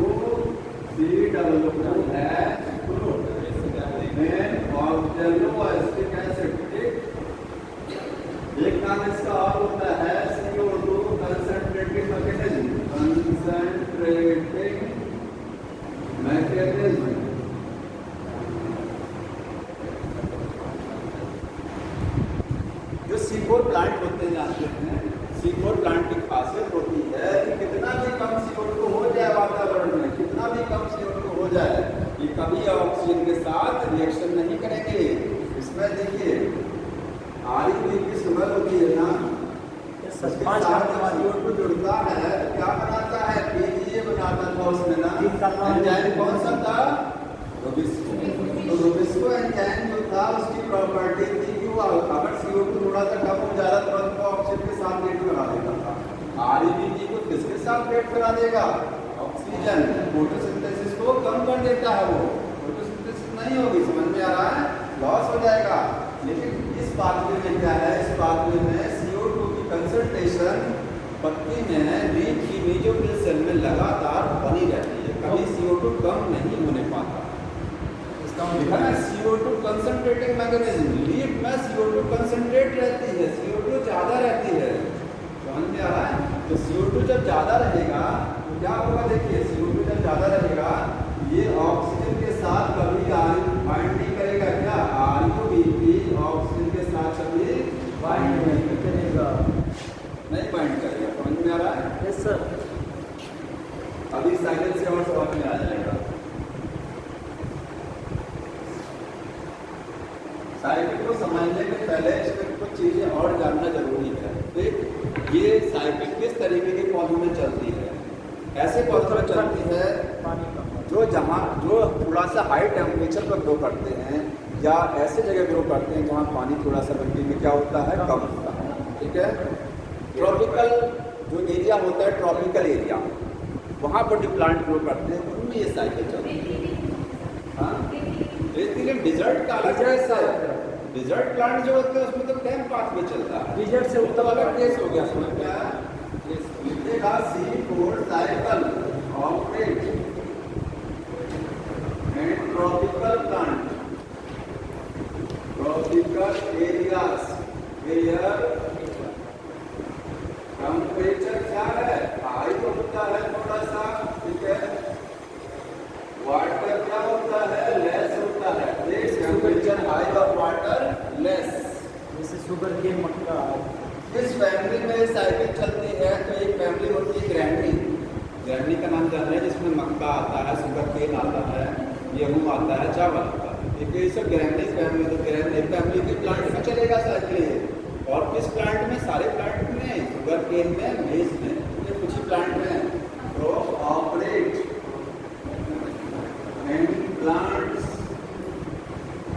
COOH में ऑक्जेलो एसिटिक एसिड, ठीक। एक नाम इसका और होता है CO2 concentrating mechanism, concentrating mechanism. जो C4 प्लांट होते हैं, जानते हैं, C4 प्लांट की खासियत होती है कि कितना भी कम CO2 हो जाए वातावरण में, कितना भी कम CO2 हो जाए, ये कभी ऑक्सीजन के साथ रिएक्शन नहीं करेंगे। इसमें देखिए ReB की स्मेल होती है ना, उसके साथ जब CO2 जुड़ता है तो क्या बनाता है? PGA बनाता था उसमें ना। एंजाइम कौन सा था? रोबिस्को। तो रोबिस्को एंजाइम जो था उसकी प्रॉपर्टी थी कि वो अगर CO2 थोड़ा सा कम हो जा रहा तो तुरंत ऑक्सीजन के साथ रिएक्ट करा देता था। ReB को किसके साथ रिएक्ट करा देगा? ऑक्सीजन। फोटोसिंथेसिस को कम कर देता है, वो फोटोसिंथेसिस नहीं होगी, समझ में आ रहा है? लॉस हो जाएगा। लेकिन इस पाथवे में क्या है? इस पाथवे में CO2 की कंसंट्रेशन पत्ती में लीफ की मेसोफिल सेल में लगातार बनी रहती है, कभी CO2 कम नहीं होने पाता। इसका लिखा है CO2 कंसंट्रेटिंग मैकेनिज्म। लीफ में CO2 कंसंट्रेट रहती है, CO2 ज़्यादा रहती है, समझ में आ रहा है? तो CO2 जब ज़्यादा रहेगा तो क्या होगा? देखिए CO2 जब ज़्यादा रहेगा ये ऑक्सीजन के साथ कभी बाइंड नहीं करेगा। क्या ReB ऑक्सीजन के साथ कभी बाइंड नहीं करेगा, नहीं बाइंड करेगा, समझ में आ रहा है? Yes sir. अभी साइकिल से और समझ में आ जाएगा। साइकिल को समझने के पहले इसमें कुछ चीज़ें और जानना जरूरी है। देख, ये साइकिल किस तरीके के पौधों में चलती है? ऐसे पौधों में चलती है जो थोड़ा सा हाई टेम्परेचर पर ग्रो करते हैं, या ऐसे जगह ग्रो करते हैं जहाँ पानी थोड़ा सा मिट्टी में क्या होता है? कम होता है, ठीक है। ट्रॉपिकल जो एरिया होता है, ट्रॉपिकल एरिया, वहाँ पर जो प्लांट ग्रो करते हैं उनमें ये साइकिल चलती है। हाँ, इसलिए डिजर्ट का अलग है। डिजर्ट प्लांट जो होते हैं उसमें तो कैम पाथ में चलता है, डिजर्ट से तो अलग केस हो गया। समझ में आया? लिखेगा C4 cycle operate and tropical plant, tropical areas where temperature क्या है? हाई तो होता है थोड़ा सा, ठीक है। वाटर क्या होता है? लेस होता है। टेम्परेचर हाई और वाटर लेस। जैसे शुगर केन, मक्का। इस फैमिली में साइकिल चलती है तो एक फैमिली होती है ग्रैंडी। ग्रैंडी का नाम जान रहे हैं, जिसमें मक्का आता है, शुगर केन आता है, गेहूँ आता है, चावल आता है। देखिए ये सब ग्रैंडी फैमिली, तो ग्रैंडी फैमिली के प्लांट में चलेगा साइकिल। और किस प्लांट में? सारे प्लांट में, शुगर केन में, मेज में, ये कुछ ही प्लांट में। तो ऑपरेट एंड प्लांट्स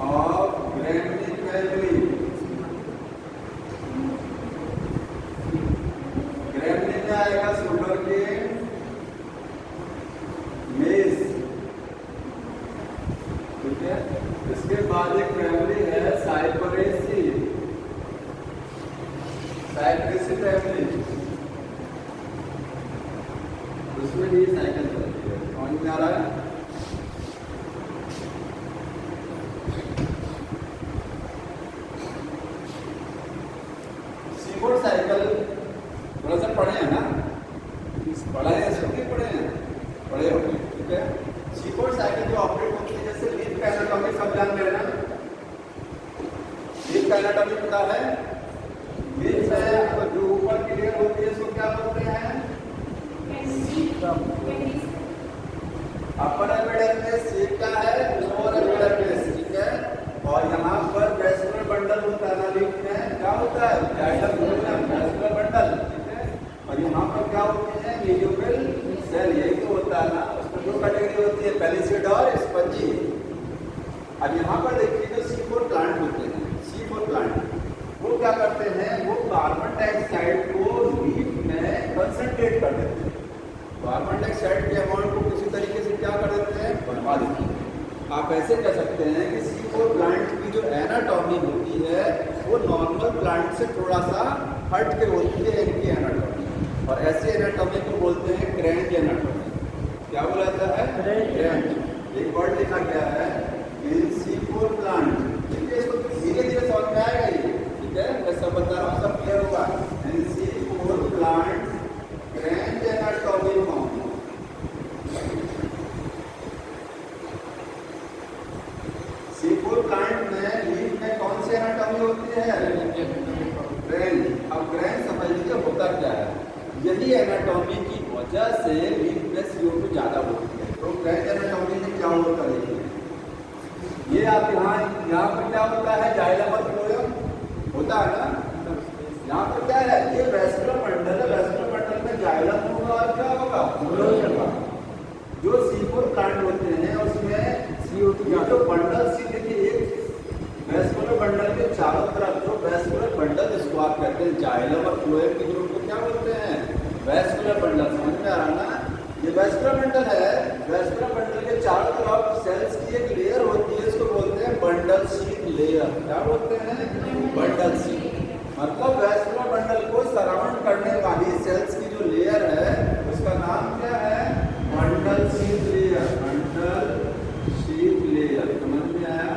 ऑफ ग्रैंडी फैमिली। ग्रैंडी में आएगा शुगर केन, मेज, ठीक है। इसके बाद एक फैमिली है साइपरेसी, साइपरेसी फैमिली, उसमें भी साइकिल चलती है। समझ में आ रहा है? C4 साइकिल थोड़ा सा पढ़े हैं ना? पढ़े हैं, सब पढ़े हैं। होता है? मीन्स है जो ऊपर की लेयर होती है इसको क्या बोलते हैं? अपर एपिडर्मिस, ये क्या है? लोअर एपिडर्मिस, ठीक है। और यहाँ पर वैस्कुलर बंडल होता है ना लीफ में, क्या होता है? जाइलम फ्लोएम, वैस्कुलर बंडल, ठीक है। और यहाँ पर क्या होते हैं? मीडियोबिल सेल, यही तो होता है ना। उसमें दो कैटेगरी होती है, पेलिसेड और स्पंजी। अब यहाँ पर देखिए जो C4 प्लांट होते हैं, C4 प्लांट वो क्या करते हैं? वो कार्बन डाइऑक्साइड को लीफ में कंसंट्रेट कर देते हैं। कार्बन डाइऑक्साइड के अमाउंट को किसी तरीके से क्या कर देते हैं? बढ़ा देते हैं। आप ऐसे कह सकते हैं कि C4 प्लांट की जो एनाटॉमी होती है वो नॉर्मल प्लांट से थोड़ा सा हट के होती है इनकी एनाटॉमी, और ऐसे एनाटॉमी को बोलते हैं क्रेंज एनाटॉमी। क्या बोला जाता है? क्रेंज। एक वर्ड लिखा गया है इन C4 प्लांट, ठीक है। इसको धीरे धीरे समझ में आएगा ये, ठीक है। मैं सब बता रहा हूँ, सब क्लियर होगा। In C4 plant kranz anatomy found. C4 plant में लीफ में कौन सी एनाटॉमी होती है? क्रेंज। अब क्रेंज समझ लीजिए होता क्या है। यही एनाटॉमी की वजह से लीफ में CO2 ज्यादा होती है। तो क्रेंज एनाटॉमी में क्या होता है? ये आप यहाँ पर क्या होता है? जाइलम और फ्लोएम होता है ना। यहाँ पर क्या है? ये वैस्कुलर बंडल है, वैस्कुलर बंडल में जाइलम होगा और क्या होगा? फ्लोएम होगा। जो C4 प्लांट होते हैं उसमें CO2 जो बंडल सी, देखिए एक वैस्कुलर बंडल के चारों तरफ जो वैस्कुलर बंडल जिसको आप कहते हैं जाइलम और फ्लोएम के ग्रुप को क्या बोलते हैं? Vascular bundle. समझ में आ रहा ना? ये वैस्कुलर बंडल है, वैस्कुलर बंडल के चारों तरफ सेल्स की एक लेयर होती है, इसको बोलते हैं बंडल शीट लेयर। क्या बोलते हैं? Bundle sheet. मतलब वैस्कुलर बंडल को सराउंड करने वाली सेल्स की जो लेयर है उसका नाम क्या है? Bundle sheet layer. Bundle sheet layer, समझ में आया?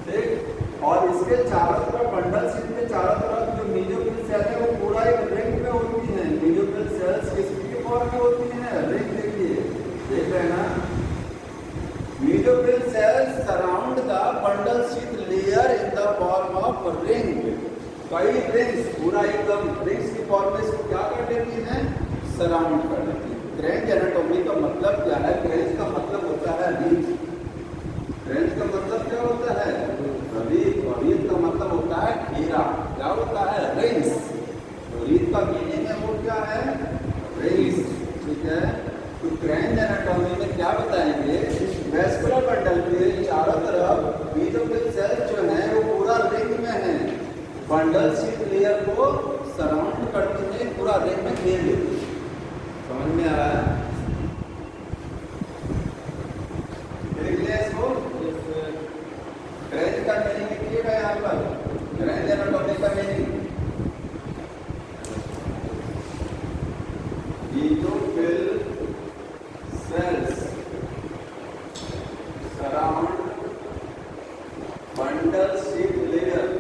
ठीक। और इसके चारों तरफ, बंडल शीट के चारों तरफ जो मीडियोबिल सेल है वो पूरा एक रिंग में होती है। मीडियोबिल सेल्स किसकी फॉर्म में होती है? रिंग। देखिए, देख रहे हैं ना? Mesophyll cells surround the bundle sheet layer in the form of ring. कई रिंग्स, पूरा एकदम रिंग्स की फॉर्म में इसको क्या कर देती है? सराउंड कर देती है। क्रेंज एनाटॉमी का मतलब क्या है? क्रेंज का मतलब होता है रीथ। क्रेंज का मतलब क्या होता है? रीथ। और रीथ का मतलब होता है घेरा। क्या होता है? रिंग्स। तो रीथ का मीनिंग है वो क्या है? रिंग्स, ठीक है। तो क्रेंज एनाटॉमी में क्या बताएंगे? वैस्कुलर बंडल के चारों तरफ मीडियोबिल सेल्स जो है वो पूरा रिंग में है, बंडल शीट लेयर को सराउंड करते हैं, पूरा रिंग में घेर लेते हैं। समझ में आ रहा है? देख लिया इसको? क्रेंज का मीनिंग लिखिएगा यहाँ पर। क्रेंज एनाटॉमी का meaning mesophyll cells surround bundle sheet layer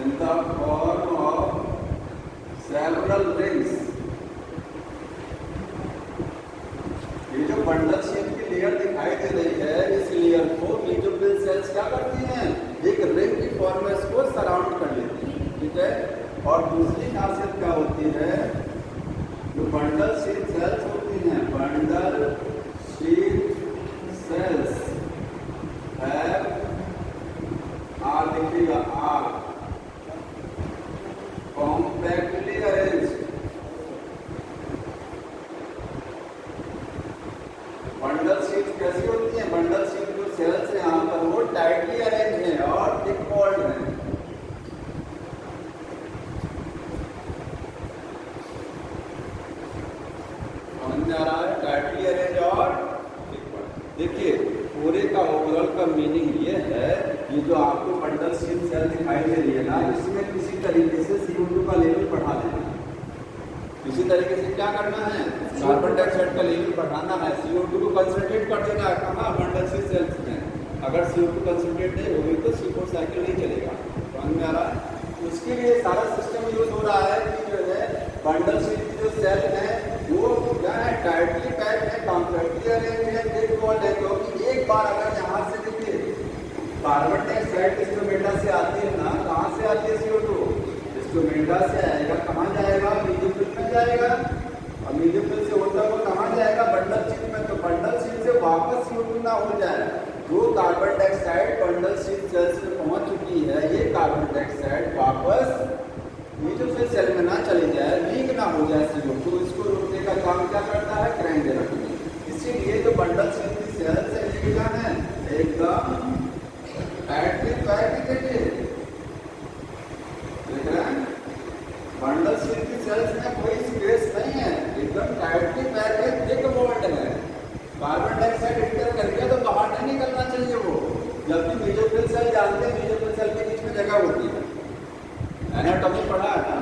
in the form of several rings। ये जो बंडल शीट की लेयर दिखाई दे रही है, इस लेयर को मीडियोबिल सेल्स क्या करती हैं? एक रिंग की फॉर्म में इसको सराउंड कर लेती हैं, ठीक है। और दूसरी खासियत क्या होती है? जो बंडल शीट सेल्स होती हैं, bundle sheet cells have, are लिखिएगा, are compactly arranged। Bundle sheet कैसी होती है? बंडल शीट जो सेल्स है यहाँ पर वो टाइटली अरेंज है और थिक वॉल्ड है। समझ में आ रहा है? टाइटली अरेंज और थिक वॉल्ड। देखिए पूरे का ओवरऑल का मीनिंग ये है, ये जो आपको बंडल शीट सेल दिखाई दे रही है ना, इसमें किसी तरीके से CO2 का लेवल बढ़ा देना है। किसी तरीके से क्या करना है? कार्बन डाइऑक्साइड का लेवल बढ़ाना है। CO2 को कंसंट्रेट कर देना है कहाँ? बंडल शीट सेल्स में। अगर CO2 कंसंट्रेट नहीं होगी तो C4 साइकिल नहीं चलेगा। समझ में आ रहा है? उसके लिए सारा सिस्टम यूज हो रहा है कि जो है बंडल शीट की जो सेल है वो क्या है? टाइटली पैक है, कॉम्पैक्टली अरेंज है, थिक वॉल्ड है। क्योंकि एक बार अगर यहाँ से कार्बन डाइऑक्साइड स्टोमेटा से आती है ना, कहाँ से आती है CO2? स्टोमेटा से आएगा, कहाँ जाएगा? मीजोफिल में जाएगा, और मीजोफिल से होता हुआ कहाँ जाएगा? बंडल शीट में। तो बंडल शीट से वापस CO2 ना हो जाए, जो carbon dioxide bundle sheet sales में पहुंच चुकी है, ये कार्बन डाइऑक्साइड वापस मीजोफिल सेल में ना चली जाए, लीक ना हो जाए CO2, इसको रोकने का काम क्या करता है? क्रायोजेनिक। इसीलिए जो बंडल शीट की सेल्स है ये क्या है? एकदम टाइटली पैक है। देख रहे हैं, बंडल शीट की सेल्स में कोई स्पेस नहीं है, एकदम टाइटली पैक है, थिक वॉल्ड है। कार्बन डाइऑक्साइड एंटर कर गया तो बाहर नहीं निकलना चाहिए वो। जबकि मीजोफिल सेल जानते हैं, मीजोफिल सेल के बीच में जगह होती है। एनाटॉमी पढ़ा है ना,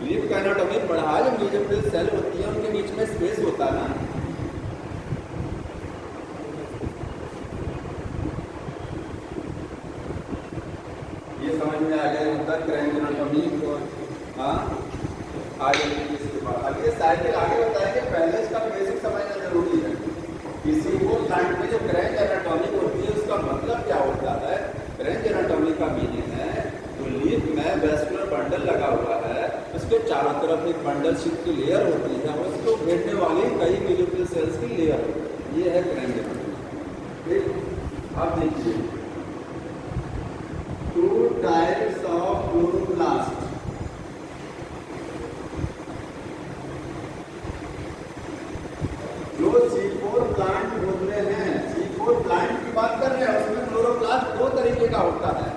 लीफ का एनाटॉमी पढ़ा है, जो मीजोफिल सेल होती है उनके बीच में स्पेस होता है ना। ये समझ में आ गया होता क्रायोजेनिक एनाटॉमी। हाँ, आगे इसके बाद आगे साइकिल आगे बताएंगे, पहले इसका बेसिक समझना जरूरी है। किसी को प्लांट में जो क्रांच एनाटॉमी होती है उसका मतलब क्या होता है? क्रांच एनाटॉमी का मीनिंग है तो लीफ में वेस्कुलर बंडल लगा हुआ है, उसके चारों तरफ एक बंडल शीट की लेयर होती है, उसको घेरने वाली कई मीजोफिल सेल्स की लेयर होती है। ये है क्रांच एनाटॉमी। ठीक, अब देखिए 2 टाइप्स ऑफ क्लोरोप्लास्ट। जो C4 प्लांट होते हैं, C4 प्लांट की बात कर रहे हैं, उसमें क्लोरोप्लास्ट 2 तरीके का होता है।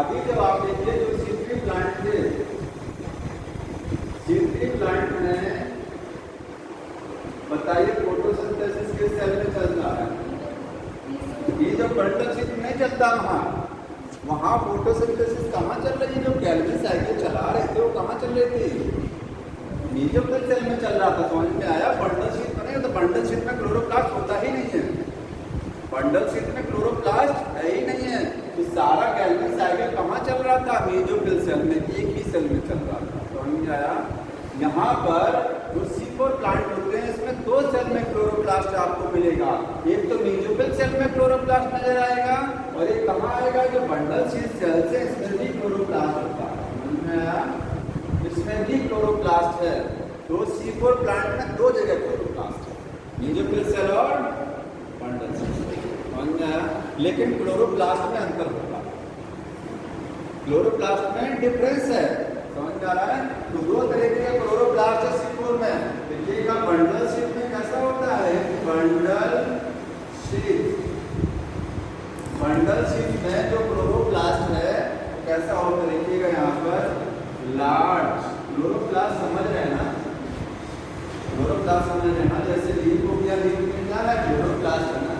अभी जब आप देखिए जो C3 प्लांट थे, C3 प्लांट में बताइए फोटोसिंथेसिस किस सेल में चल रहा है? ये जो बंडल शीट नहीं चलता वहाँ फोटोसिंथेसिस कहाँ चल रही है? जो कैल्विन साइकिल चला रहे थे वो कहाँ चल रही थी? मीजोफिल सेल में चल रहा था। समझ में आया? बंडल शीट बनेगा तो बंडल शीट में क्लोरोप्लास्ट होता ही नहीं है, बंडल शीट में क्लोरोप्लास्ट है ही नहीं है। तो सारा कैल्विन साइकिल कहाँ चल रहा था? मीजोफिल सेल में, एक ही सेल में चल रहा था। समझ में आया? यहाँ पर जो C4 प्लांट होते हैं इसमें 2 सेल में क्लोरोप्लास्ट आपको मिलेगा। एक तो मीजोफिल सेल में क्लोरोप्लास्ट नजर आएगा और एक कहाँ आएगा? जो बंडल शीट सेल से इसमें भी क्लोरोप्लास्ट होता है। समझ में आया? इसमें भी क्लोरोप्लास्ट है। तो C4 प्लांट में 2 जगह क्लोरोप्लास्ट है, मीजोफिल सेल और बंडल शीट। समझ में आया? लेकिन क्लोरोप्लास्ट में अंतर होगा, क्लोरोप्लास्ट में डिफरेंस है। समझ में आ रहा है? तो 2 तरीके के क्लोरोप्लास्ट है C4 में। देखिएगा बंडल शीट में कैसा होता है? बंडल शीट, बंडल शीट में जो क्लोरोप्लास्ट है कैसा होता है? देखिएगा यहाँ पर लार्ज क्लोरोप्लास्ट, समझ रहे हैं ना? क्लोरोप्लास्ट समझ रहे हैं ना? जैसे लीफ हो गया, लीफ में क्या है? क्लोरोप्लास्ट है ना।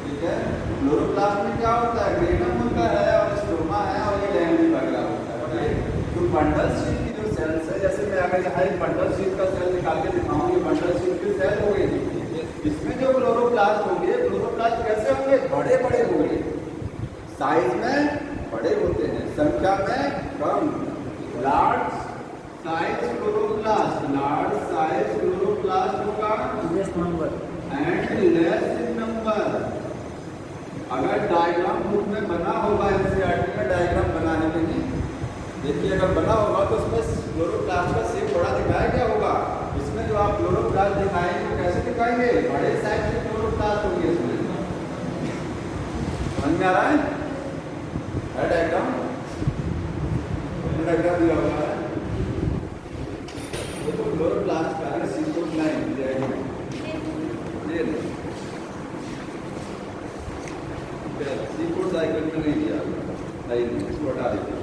ठीक है, क्लोरोप्लास्ट में क्या होता है? ग्रेनम होता है और स्ट्रोमा है और ये लैमेलिया वगैरह होता है। तो बंडल शीट की जो सेल्स है, जैसे मैं अगर यहाँ एक बंडल शीट का सेल निकाल के दिखाऊं, ये बंडल शीट की सेल हो गई। इसमें जो क्लोरोप्लास्ट होंगे, क्लोरोप्लास्ट कैसे होंगे? बड़े बड़े होंगे, साइज में बड़े होते हैं, संख्या में कम। Large size chloroplast, large size chloroplast होगा एंड लेस इन नंबर। अगर डायग्राम बुक में बना होगा, NCERT में डायग्राम बनाने के लिए देखिए, अगर बना होगा तो उसमें क्लोरोप्लास्ट का शेप बड़ा दिखाया गया होगा। इसमें जो आप क्लोरोप्लास्ट दिखाएंगे तो कैसे दिखाएंगे? बड़े साइज के क्लोरोप्लास्ट होंगे इसमें। समझ में आ रहा है? डायग्राम डायग्राम दिया हुआ है, देखो क्लोरोप्लास्ट का C4 लाइन C4 साइकिल में नहीं दिया, नहीं, इसको हटा दीजिए।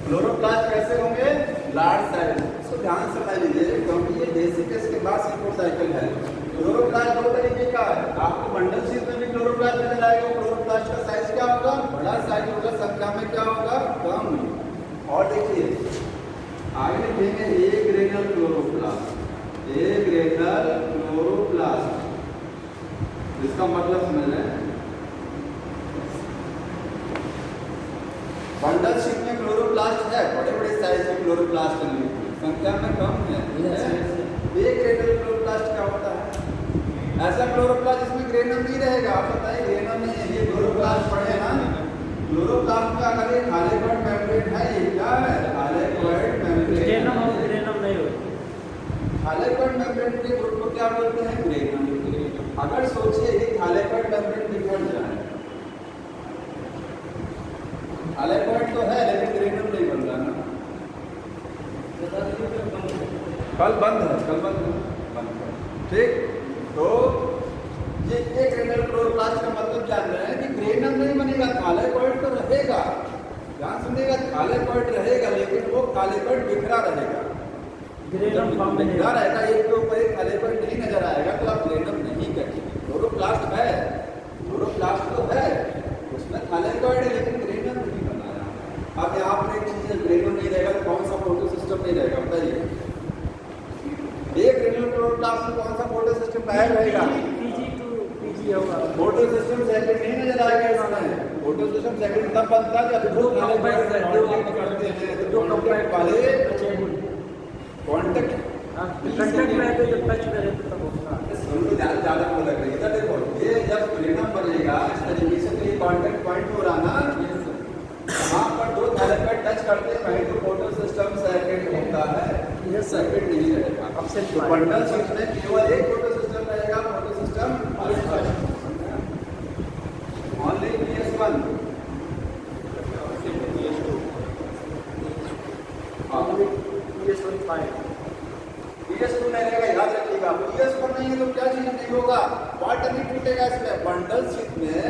क्लोरोप्लास्ट कैसे होंगे? Large size. इसको ध्यान से समझ लीजिए क्योंकि ये बेसिक इसके बाद C4 साइकिल है। क्लोरोप्लास्ट 2 तरीके का है। आपको बंडल शीट में भी क्लोरोप्लास्ट नजर आएगा। क्लोरोप्लास्ट का साइज क्या होगा? बड़ा साइज होगा, संख्या में क्या होगा? कम। और देखिए आगे लिखेंगे ए ग्रेनल क्लोरोप्लास्ट, ए ग्रेनल क्लोरोप्लास्ट। इसका मतलब समझ लें, बंडल शीट में क्लोरोप्लास्ट है, बड़े बड़े साइज के क्लोरोप्लास्ट है, संख्या में कम है। ए ग्रेनल क्लोरोप्लास्ट क्या होता है? ऐसा क्लोरोप्लास्ट जिसमें ग्रेनम नहीं रहेगा। आप बताइए ग्रेनम नहीं है, ये क्लोरोप्लास्ट पढ़े ना। क्लोरोप्लास्ट का अगर ये थालेकोइड मेम्ब्रेन है, ये क्या है? थालेकोइड मेम्ब्रेन। ग्रेनम और ग्रेनम नहीं होती। थालेकोइड मेम्ब्रेन के ग्रुप को क्या बोलते हैं? ग्रेनम। अगर सोचिए ये थालेकोइड मेम्ब्रेन बिखर जाए, थालेकोइड तो है लेकिन ग्रेनम नहीं बन रहा ना। कल बंद है, कल बंद है, ठीक। तो ये ग्रेनल क्लोरोप्लास्ट का मतलब जान रहे हैं कि ग्रेनम नहीं बनेगा, थालेकोइड तो रहेगा। ध्यान सुनिएगा, थालेकोइड रहेगा लेकिन वो थालेकोइड बिखरा रहेगा। ग्रेनम फॉर्म में नहीं बिखरा रहेगा, एक के ऊपर एक थालेकोइड नहीं नजर आएगा तो आप ग्रेनम नहीं कहेंगे। क्लोरोप्लास्ट है, क्लोरोप्लास्ट तो है, उसमें थालेकोइड है लेकिन ग्रेनम नहीं बना रहा। अब यहाँ पर एक चीज है, ग्रेनम नहीं रहेगा तो कौन सा फोटो सिस्टम नहीं रहेगा बताइए? एक ग्रेनुलर क्लोरोप्लास्ट में कौन सा फोटो सिस्टम कायम रहेगा? पीजी होगा। फोटो सिस्टम सेकंड नहीं नजर आएगा इसमें। फोटो सिस्टम सेकंड तब बनता है जब दो थालेकोइड करते हैं, दो कॉन्टैक्ट वाले कांटेक्ट में तो जब टच करे तो तब होगा। उनको ज़्यादा वो लग रही है। इधर देखो, ये जब ग्रेनम बनेगा इस तरीके से तो ये कांटेक्ट पॉइंट हो रहा ना, वहाँ पर दो थालेकोइड टच करते हैं वहीं तो फोटो सिस्टम सेकंड होता है। ये सेकंड नहीं रहेगा। तो बंडल शीट में केवल एक फोटो सिस्टम रहेगा, photo system only PS1। PS2 नहीं रहेगा, याद रखिएगा। PS1 नहीं है तो क्या चीज नहीं होगा? वाटर नहीं टूटेगा इसमें। बंडल शीट में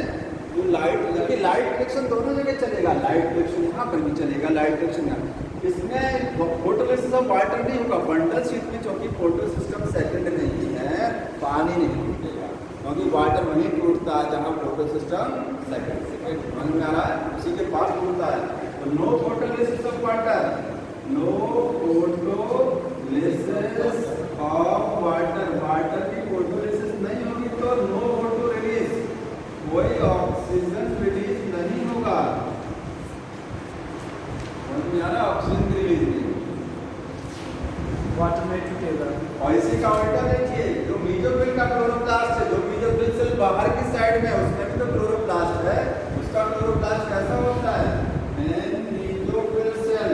जो लाइट, देखिए लाइट रिफ्लेक्शन दोनों जगह चलेगा। लाइट रिफ्लेक्शन यहाँ पर भी चलेगा, लाइट रिफ्लेक्शन यहाँ। इसमें फोटोलिसिस ऑफ वाटर नहीं होगा। बंडल शीट में क्योंकि फोटो सिस्टम सेकंड नहीं है, पानी नहीं टूटेगा क्योंकि वाटर वहीं टूटता है जहाँ फोटो सिस्टम सेकंड। समझ में आ रहा है? उसी के पास टूटता है। तो no photolysis of water, no photolysis of water. Water की फोटोलिसिस नहीं होगी तो नो फोटो रिलीज, कोई ऑक्सीजन रिलीज नहीं होगा। ऑक्सीजन रिलीज नहीं, वाटर में टूटेगा। और इसी का उल्टा देखिए, जो मीजोफिल का क्लोरोप्लास्ट है, जो मीजोफिल सेल बाहर की साइड में है उसमें भी तो क्लोरोप्लास्ट है। उसका क्लोरोप्लास्ट कैसा होता है? मीजोफिल सेल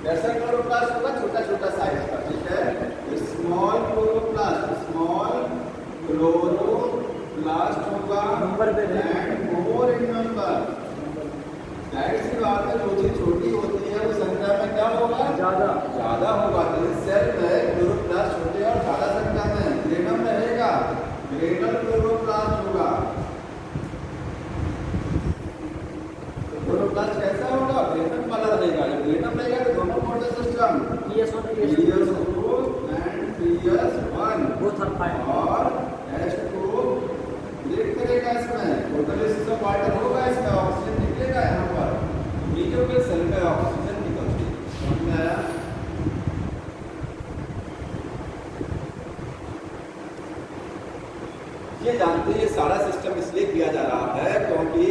कैसा क्लोरोप्लास्ट होगा? छोटा छोटा साइज का, ठीक है। स्मॉल क्लोरोप्लास्ट, स्मॉल क्लोरोप्लास्ट होगा नंबर पे एंड मोर इन नंबर। जाहिर सी बात है, जो चीज छोटी होती है वो संख्या में क्या होगा? ज्यादा होगा। तो इस सेल में क्लोरोप्लास्ट छोटे और ज्यादा संख्या में ग्रेनम रहेगा, ग्रेनल क्लोरोप्लास्ट होगा। क्लोरोप्लास्ट कैसा होगा? ग्रेनम वाला रहेगा। जब ग्रेनम रहेगा तो दोनों photo system PS2 and PS1 both are fine और H2 ब्रेक करेगा। इसमें फोटोलिसिस ऑफ वाटर होगा, इसमें ऑक्सीजन निकलेगा। यहाँ पर मीजोफिल सेल में ऑक्सीजन निकलती है। समझ में आया? ये जानते हैं, ये सारा सिस्टम इसलिए किया जा रहा है क्योंकि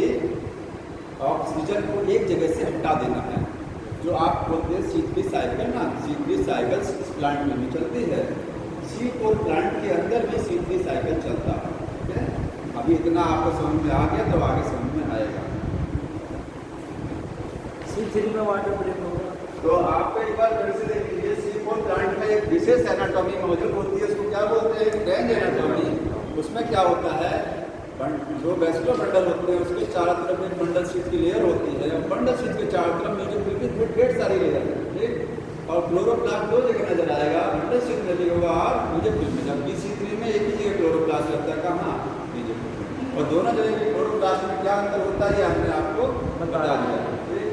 ऑक्सीजन को एक जगह से हटा देना है। जो आप बोलते हैं C3 साइकिल ना, C3 साइकिल इस प्लांट में भी चलती है। C4 प्लांट के अंदर भी C3 साइकिल चलता है, ठीक है। अभी इतना आपको समझ में आ गया तो आगे समझ में आएगा। C3 में वाटर ब्रेक होगा। तो आपको एक बार फिर से देख लीजिए, C4 प्लांट में एक विशेष एनाटॉमी मौजूद होती है, उसको क्या बोलते हैं? Range anatomy. उसमें क्या होता है? जो वेस्कुलर बंडल होते हैं उसके चारों तरफ एक बंडल शीट की लेयर होती है। बंडल शीट के चारों तरफ मीजोफिल की ढेर सारी लेयर है, ठीक। और क्लोरोप्लास्ट दो जगह नजर आएगा, बंडल शीट में भी होगा और मीजोफिल में। जबकि C3 में एक ही जगह क्लोरोप्लास्ट रहता है, कहाँ? मीजोफिल में। और दोनों जगह के क्लोरोप्लास्ट में क्या अंतर होता है ये हमने आपको बता दिया, ठीक।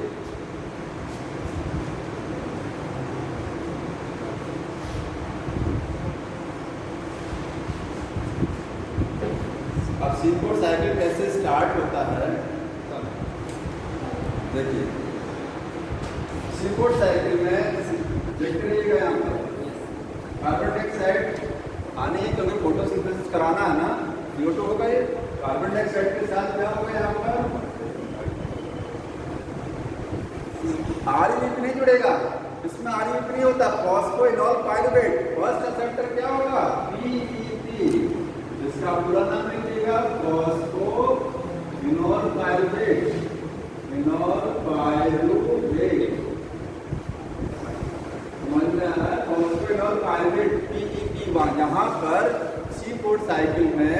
अब C4 साइकिल कैसे स्टार्ट होता है? देखिए C4 साइकिल में देखते रहिएगा, यहाँ पर कार्बन डाइऑक्साइड आने ही क्योंकि फोटोसिंथेसिस कराना है ना, CO2 होगा। ये कार्बन डाइऑक्साइड के साथ क्या होगा? यहाँ पर ReB नहीं जुड़ेगा, इसमें RUP नहीं होता, फॉस्फोइनॉल पायरुवेट। फर्स्ट एक्सेप्टर क्या होगा? PEP, जिसका पूरा नाम लिखिएगा फॉस्फोइनॉल पायरुवेट, इनॉल पायरुवेट। समझ में आ रहा है? Phosphoenol pyruvate PEP1। यहाँ पर C4 साइकिल में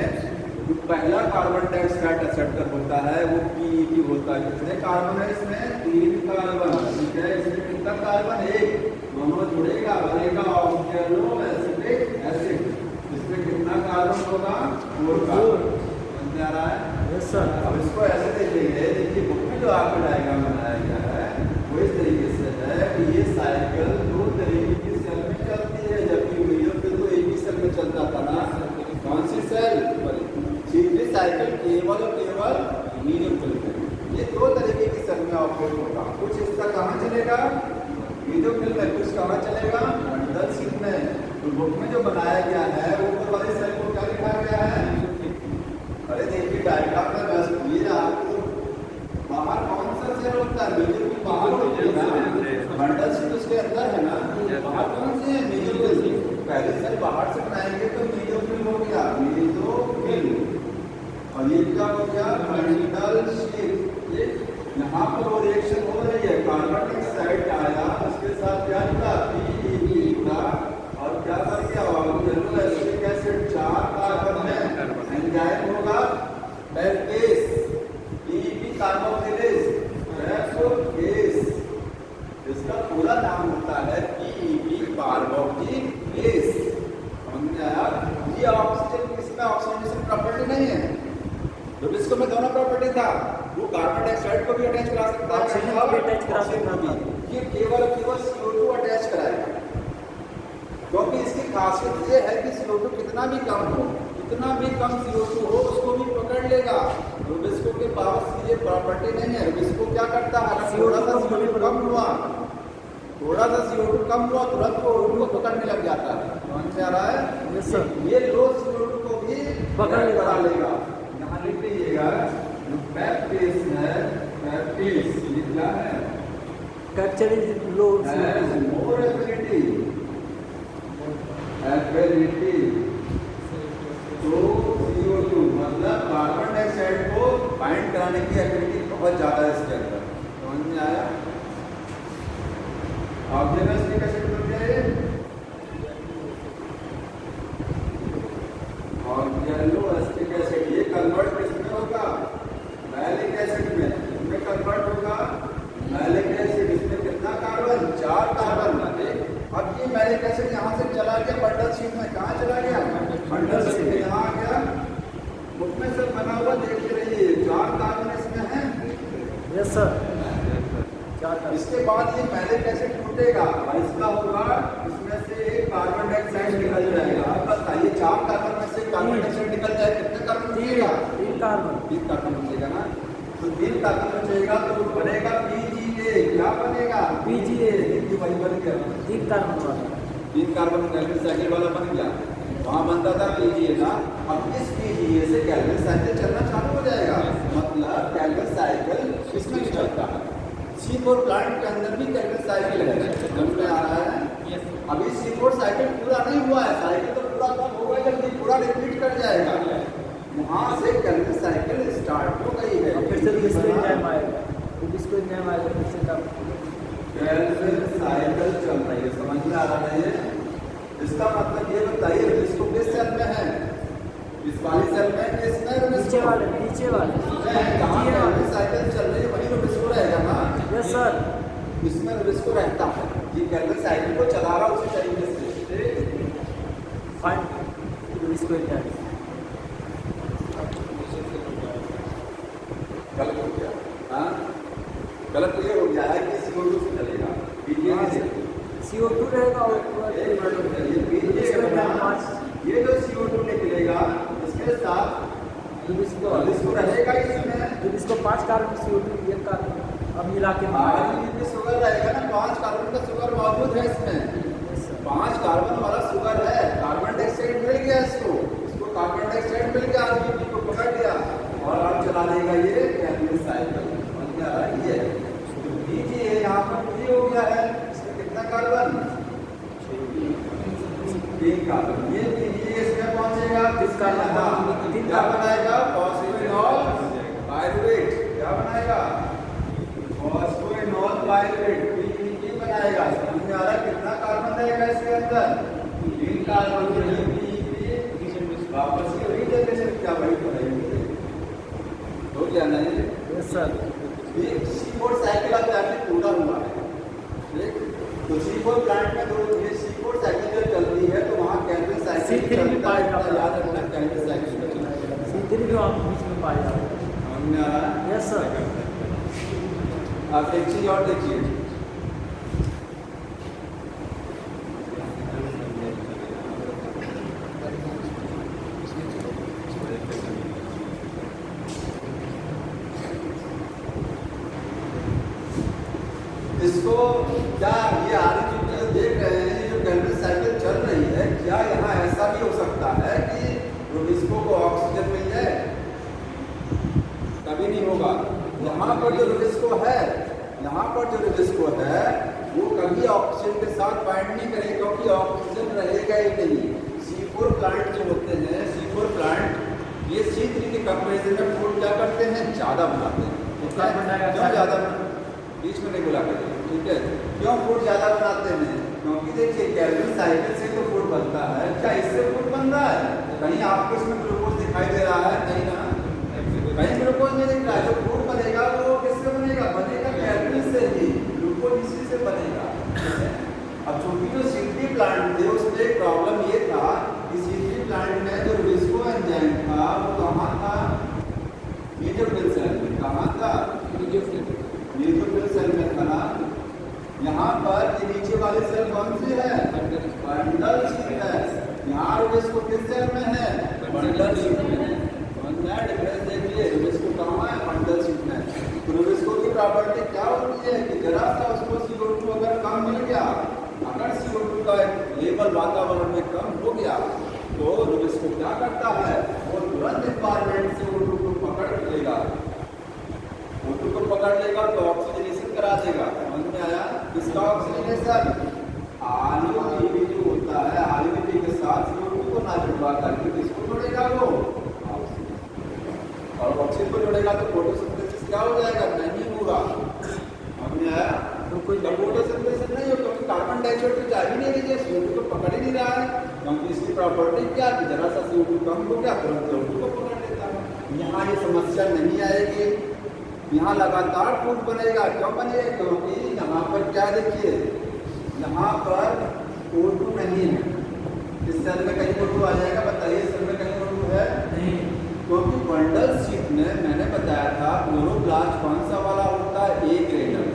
जो पहला कार्बन डाइऑक्साइड एक्सेप्टर होता है वो PEP होता है। कितने कार्बन है इसमें? 3 कार्बन। ठीक है, इसमें कितना कार्बन? 1। दोनों जुड़ेगा, बनेगा ऑक्टेनो एसिटिक एसिड। इसमें कितना कार्बन होगा? 4 कार्बन। समझ में आ रहा है? Yes sir. अब इसको ऐसे देखेंगे, देखिए बुक में जो आपका डायग्राम बनाया गया है वो इस तरीके से है कि ये साइकिल 2 तरीके की सेल में चलती है, जबकि मीडियम पे तो एक ही सेल में चलता था ना। कौन सी सेल? सीधी साइकिल केवल और केवल मीडियम चलते हैं। ये 2 तरीके की सेल में ऑपरेट होगा। कुछ हिस्सा कहाँ चलेगा? मीडियम सेल में। कुछ कहाँ चलेगा? मंडल सेल में। तो बुक में जो बनाया गया है ऊपर वाले सेल को क्या लिखा गया है? अरे देखिए डायग्राम में बस ये आपको बाहर कौन सा सेल होता है? मीडियम की बाहर होती है ना, मंडल सेल उसके अंदर है ना। बाहर कौन से है? Medium cell. पहले सेल बाहर से बनाएंगे तो मीडियम सेल हो गया, मीडियम। और ये क्या हो गया? मंडल सेल। यहाँ पर वो रिएक्शन हो रही है, कार्बन डाइऑक्साइड आया, उसके साथ क्या था? PEP था, और क्या कर गया? ऑक्टेनो एसिटिक एसिड। 4 कार्बन है, एंजाइम होगा पैरकेस, PEP कार्बोक्सिलेज, पैरकेस। इसका पूरा नाम होता है PEP कार्बोक्सिलेज। समझ में आया? ये ऑक्सीजन, इसमें ऑक्सीडेशन प्रॉपर्टी नहीं है। रुबिस्को में दोनों प्रॉपर्टी था, वो कार्बन डाइऑक्साइड को भी अटैच करा सकता है, ऑक्सीजन को भी अटैच करा सकता था। ये केवल CO2 अटैच कराएगा, क्योंकि इसकी खासियत ये है कि CO2 कितना भी कम हो, कितना भी कम CO2 हो उसको भी पकड़ लेगा। रुबिस्को के पास ये प्रॉपर्टी नहीं है। रुबिस्को क्या करता है? थोड़ा सा CO2 कम हुआ, थोड़ा सा CO2 कम हुआ, तुरंत वो उनको पकड़ने लग जाता है। समझ में आ रहा है? Yes sir. ये लो CO2 को भी पकड़ लेगा। यहाँ लिख लीजिएगा, पैरकेस है, पैरकेस ये क्या है? Capture is low more affinity तो CO2, मतलब कार्बन डाइऑक्साइड को बाइंड कराने की एफिनिटी बहुत ज्यादा है इसके अंदर। समझ में आया? ऑक्टेनो एसिटिक एसिड बन गया और येलो एसिटिक एसिड। ये कन्वर्ट किसमें होगा? मैलिक एसिड में। इसमें कन्वर्ट होगा मैलिक एसिड। इसमें कितना कार्बन? 4 कार्बन। अब ये मैलिक एसिड यहाँ से चला गया बंडल शीट में। कहाँ चला गया? बंडल शीट में। यहाँ आ गया, बुक में सब बना हुआ देखते रहिए। 4 कार्बन इसमें है। Yes sir. इसके बाद ये मैलिक एसिड टूटेगा और इसका होगा, इसमें से एक कार्बन डाइऑक्साइड निकल जाएगा। अब बताइए 4 कार्बन में से कार्बन डाइऑक्साइड निकल जाए, कितने कार्बन बचेगा? 3 कार्बन। 3 कार्बन बचेगा ना। तो 3 कार्बन बचेगा तो बनेगा PGA। क्या बनेगा? PGA। वही बन गया 3 कार्बन वाला। 3 कार्बन कैल्विन साइकिल वाला बन गया। वहाँ बनता था PGA ना। अब इस PGA से कैल्विन साइकिल चलना चालू हो जाएगा। मतलब कैल्विन साइकिल इसमें भी चलता है। C4 प्लांट के अंदर भी कैल्विन साइकिल है। समझ में आ रहा है? अभी C4 साइकिल पूरा नहीं हुआ है। साइकिल तो पूरा कब होगा? जल्दी पूरा रिपीट कर जाएगा। वहाँ से कैल्विन साइकिल स्टार्ट हो गई है। फिर से रुबिस्को एंजाइम आएगा, रुबिस्को एंजाइम आएगा फिर से तब कैल्विन साइकिल चल रही है। समझ में आ रहा है? इसका मतलब ये बताइए रुबिस्को किस सेल में है? इस वाली सेल में, किसमें? नीचे वाले, नीचे वाले। जहाँ कैल्विन साइकिल चल रही है वहीं रुबिस्को रहेगा ना। Yes sir. इसमें रुबिस्को रहता है। ये कैल्विन साइकिल को चला रहा उसी तरीके से। Find Rubisco enzyme. गलत हो गया। हाँ, गलत ये हो गया है कि CO2 से चलेगा। CO2 रहेगा और ये जो CO2 निकलेगा इसके साथ रुबिस्को रहेगा इसमें। रुबिस्को 5 कार्बन CO2 1 कार्बन अब मिला के शुगर रहेगा ना। 5 कार्बन का शुगर मौजूद है इसमें। 5 कार्बन वाला शुगर है। कार्बन डाइऑक्साइड मिल गया इसको कार्बन डाइऑक्साइड मिल गया, RBP को पकड़ लिया और अब चला देगा ये कैल्विन साइकिल। बन गया है ये। तो PGA यहाँ पर फ्री हो गया है। इसमें कितना कार्बन बाइलेट PEG बनाएगा। समझ में आ रहा है कितना कार्बन रहेगा इसके अंदर? 3 कार्बन PEG वापस से रीजनरेशन क्या भाई बनाएंगे तो क्या नहीं? Yes sir. ये C4 साइकिल अब जाके पूरा हुआ है। ठीक, तो C4 प्लांट में दो ये C4 साइकिल जब चलती है तो वहाँ कैल्विन साइकिल C3 भी पाया जाता है। याद रखना कैल्विन साइकिल का चलता है। C3 भी वहाँ बीच में पाया जाता है। समझ में आ रहा है? Yes sir. अब एक चीज और देखिए, इसको क्या ये आगे जो देख रहे हैं ये जो कैल्विन साइकिल चल रही है, क्या यहाँ ऐसा भी हो सकता है कि रुबिस्को को ऑक्सीजन मिल जाए? कभी नहीं होगा। यहाँ पर जो रुबिस्को है, यहाँ पर जो रुबिस्को है वो कभी ऑक्सीजन के साथ बाइंड नहीं करेगा क्योंकि ऑक्सीजन रहेगा ही नहीं। C4 प्लांट जो होते हैं, C4 प्लांट ये C3 के कंपेरिजन में फूड क्या करते हैं? ज़्यादा बनाते हैं। क्यों ज़्यादा? बीच में नहीं बोला करिए, ठीक है? क्यों फूड ज़्यादा बनाते हैं? क्योंकि देखिए कैल्विन साइकिल से तो फूड बनता है। क्या इससे फूड बन रहा है? कहीं आपको इसमें ग्लूकोज दिखाई दे रहा है? नहीं ना, कहीं ग्लूकोज नहीं दिख रहा है। जो फूड बनेगा वो किससे बनेगा? बनेगा कैल्विन से ही, ग्लूकोज इसी से बनेगा। अब चूंकि जो C3 प्लांट थे उसमें एक प्रॉब्लम ये था कि C3 प्लांट में जो रुबिस्को एंजाइम था वो कहाँ था? न्यूट्रोफिल सेल में। कहाँ था? न्यूट्रोफिल सेल में था। यहाँ पर ये नीचे वाली सेल कौन सी है? बंडल शीट है। यहाँ रुबिस्को किस सेल में है? बंडल शीट में। डिफरेंस देखिए, रुबिस्को कहाँ है? बंडल शीट में। तो रुबिस्को की प्रॉपर्टी क्या होती है कि जरा सा उसको CO2 अगर कम मिल गया, अगर CO2 का लेवल वातावरण में कम हो गया तो रुबिस्को क्या करता है? वो तुरंत एनवायरमेंट से O2 को पकड़ लेगा। O2 को पकड़ लेगा तो ऑक्सीजनेशन करा देगा। समझ में आया? किसका ऑक्सीजनेशन? RUBP जो होता है, RUBP के साथ CO2 को ना जुड़वा करके किसको जोड़ेगा? वो और ऑक्सीजन को जोड़ेगा तो फोटोसिंथेसिस क्या हो जाएगा? नहीं होगा। समझ में आया? तो कोई फोटोसिंथेसिस नहीं होगा क्योंकि कार्बन डाइऑक्साइड तो जा ही नहीं रही है, CO2 को पकड़ ही नहीं रहा है। क्योंकि इसकी प्रॉपर्टी क्या है? जरा सा CO2 कम हो गया तुरंत CO2 को पकड़ लेता है। यहाँ ये समस्या नहीं आएगी। यहाँ लगातार फूड बनेगा। क्यों बनेगा? क्योंकि यहाँ पर क्या देखिए, यहाँ पर O2 नहीं है। इस सेल में कहीं O2 आ जाएगा? बताइए, सेल में कहीं O2 है? नहीं। क्योंकि बंडल शीट में मैंने बताया था क्लोरोप्लास्ट कौन सा वाला होता है? A granal.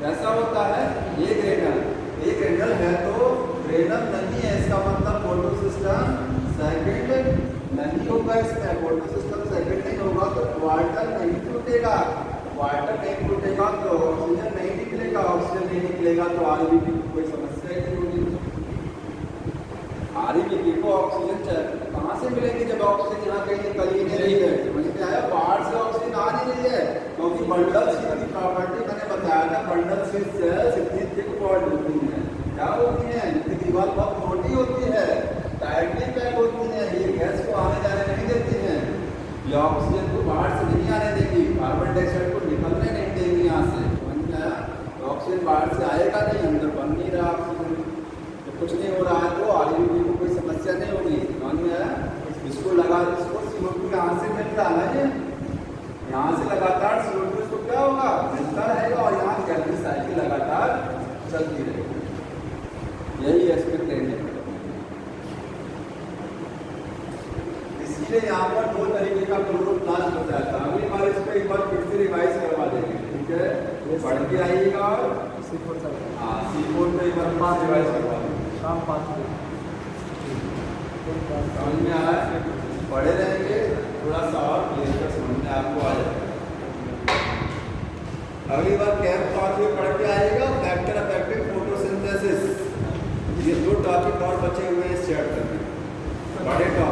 कैसा होता है? A granal. A ग्रेनल है तो ग्रेनल नहीं है, इसका मतलब फोटोसिस्टम सेकेंड नहीं होगा। इसमें फोटोसिस्टम सेकेंड नहीं होगा तो क्वार्टर नहीं टूटेगा। क्वार्टर नहीं टूटेगा तो ऑक्सीजन नहीं निकलेगा। ऑक्सीजन नहीं निकलेगा तो RUBP की कोई समस्या ही नहीं होगी। RUBP को ऑक्सीजन कहाँ से मिलेगी जब ऑक्सीजन यहाँ कहीं निकल ही नहीं रही है? समझ में आया? बाहर से ऑक्सीजन आ नहीं रही है क्योंकि बंडल शीट की प्रॉपर्टी मैंने बताया था। बंडल शीट से सिद्धि थिक वॉल्ड होती है। क्या होती है? इनकी दीवार बहुत मोटी होती है, टाइटली पैक होती है। ये गैस को आने जाने नहीं देती है। ये ऑक्सीजन को बाहर से नहीं आने देगी, कार्बन डाइऑक्साइड को निकलने नहीं देगी यहाँ से। समझ में आया? तो ऑक्सीजन बाहर से आएगा नहीं, अंदर बन नहीं रहा ऑक्सीजन, तो कुछ नहीं हो रहा है तो RUBP को कोई समस्या नहीं होगी। समझ में आया? इसको लगा, इसको CO2 यहाँ से मिल रहा है, यहाँ से लगातार CO2 इसको क्या होगा? मिलता रहेगा और यहाँ कैल्विन साइकिल लगातार चलती रहेगी। यही एस्पेक्ट है। इसलिए यहाँ पर दो तरीके का क्लोरोप्लास्ट बताया था। अगली बार इसको एक बार फिर से रिवाइज करवा देंगे, ठीक है? पढ़ के आइएगा और C4 को एक बार रिवाइज करवा देंगे। शाम 5 बजे समझ में आ रहा है? पढ़े रहेंगे थोड़ा सा और क्लियर कर समझ में आपको आ जाएगा। अगली बार कैंप पाथवे पढ़ के आइएगा, फैक्टर अफेक्टिंग फोटोसिंथेसिस। ये 2 टॉपिक और बचे हुए हैं इस चैप्टर में, बड़े टॉपिक।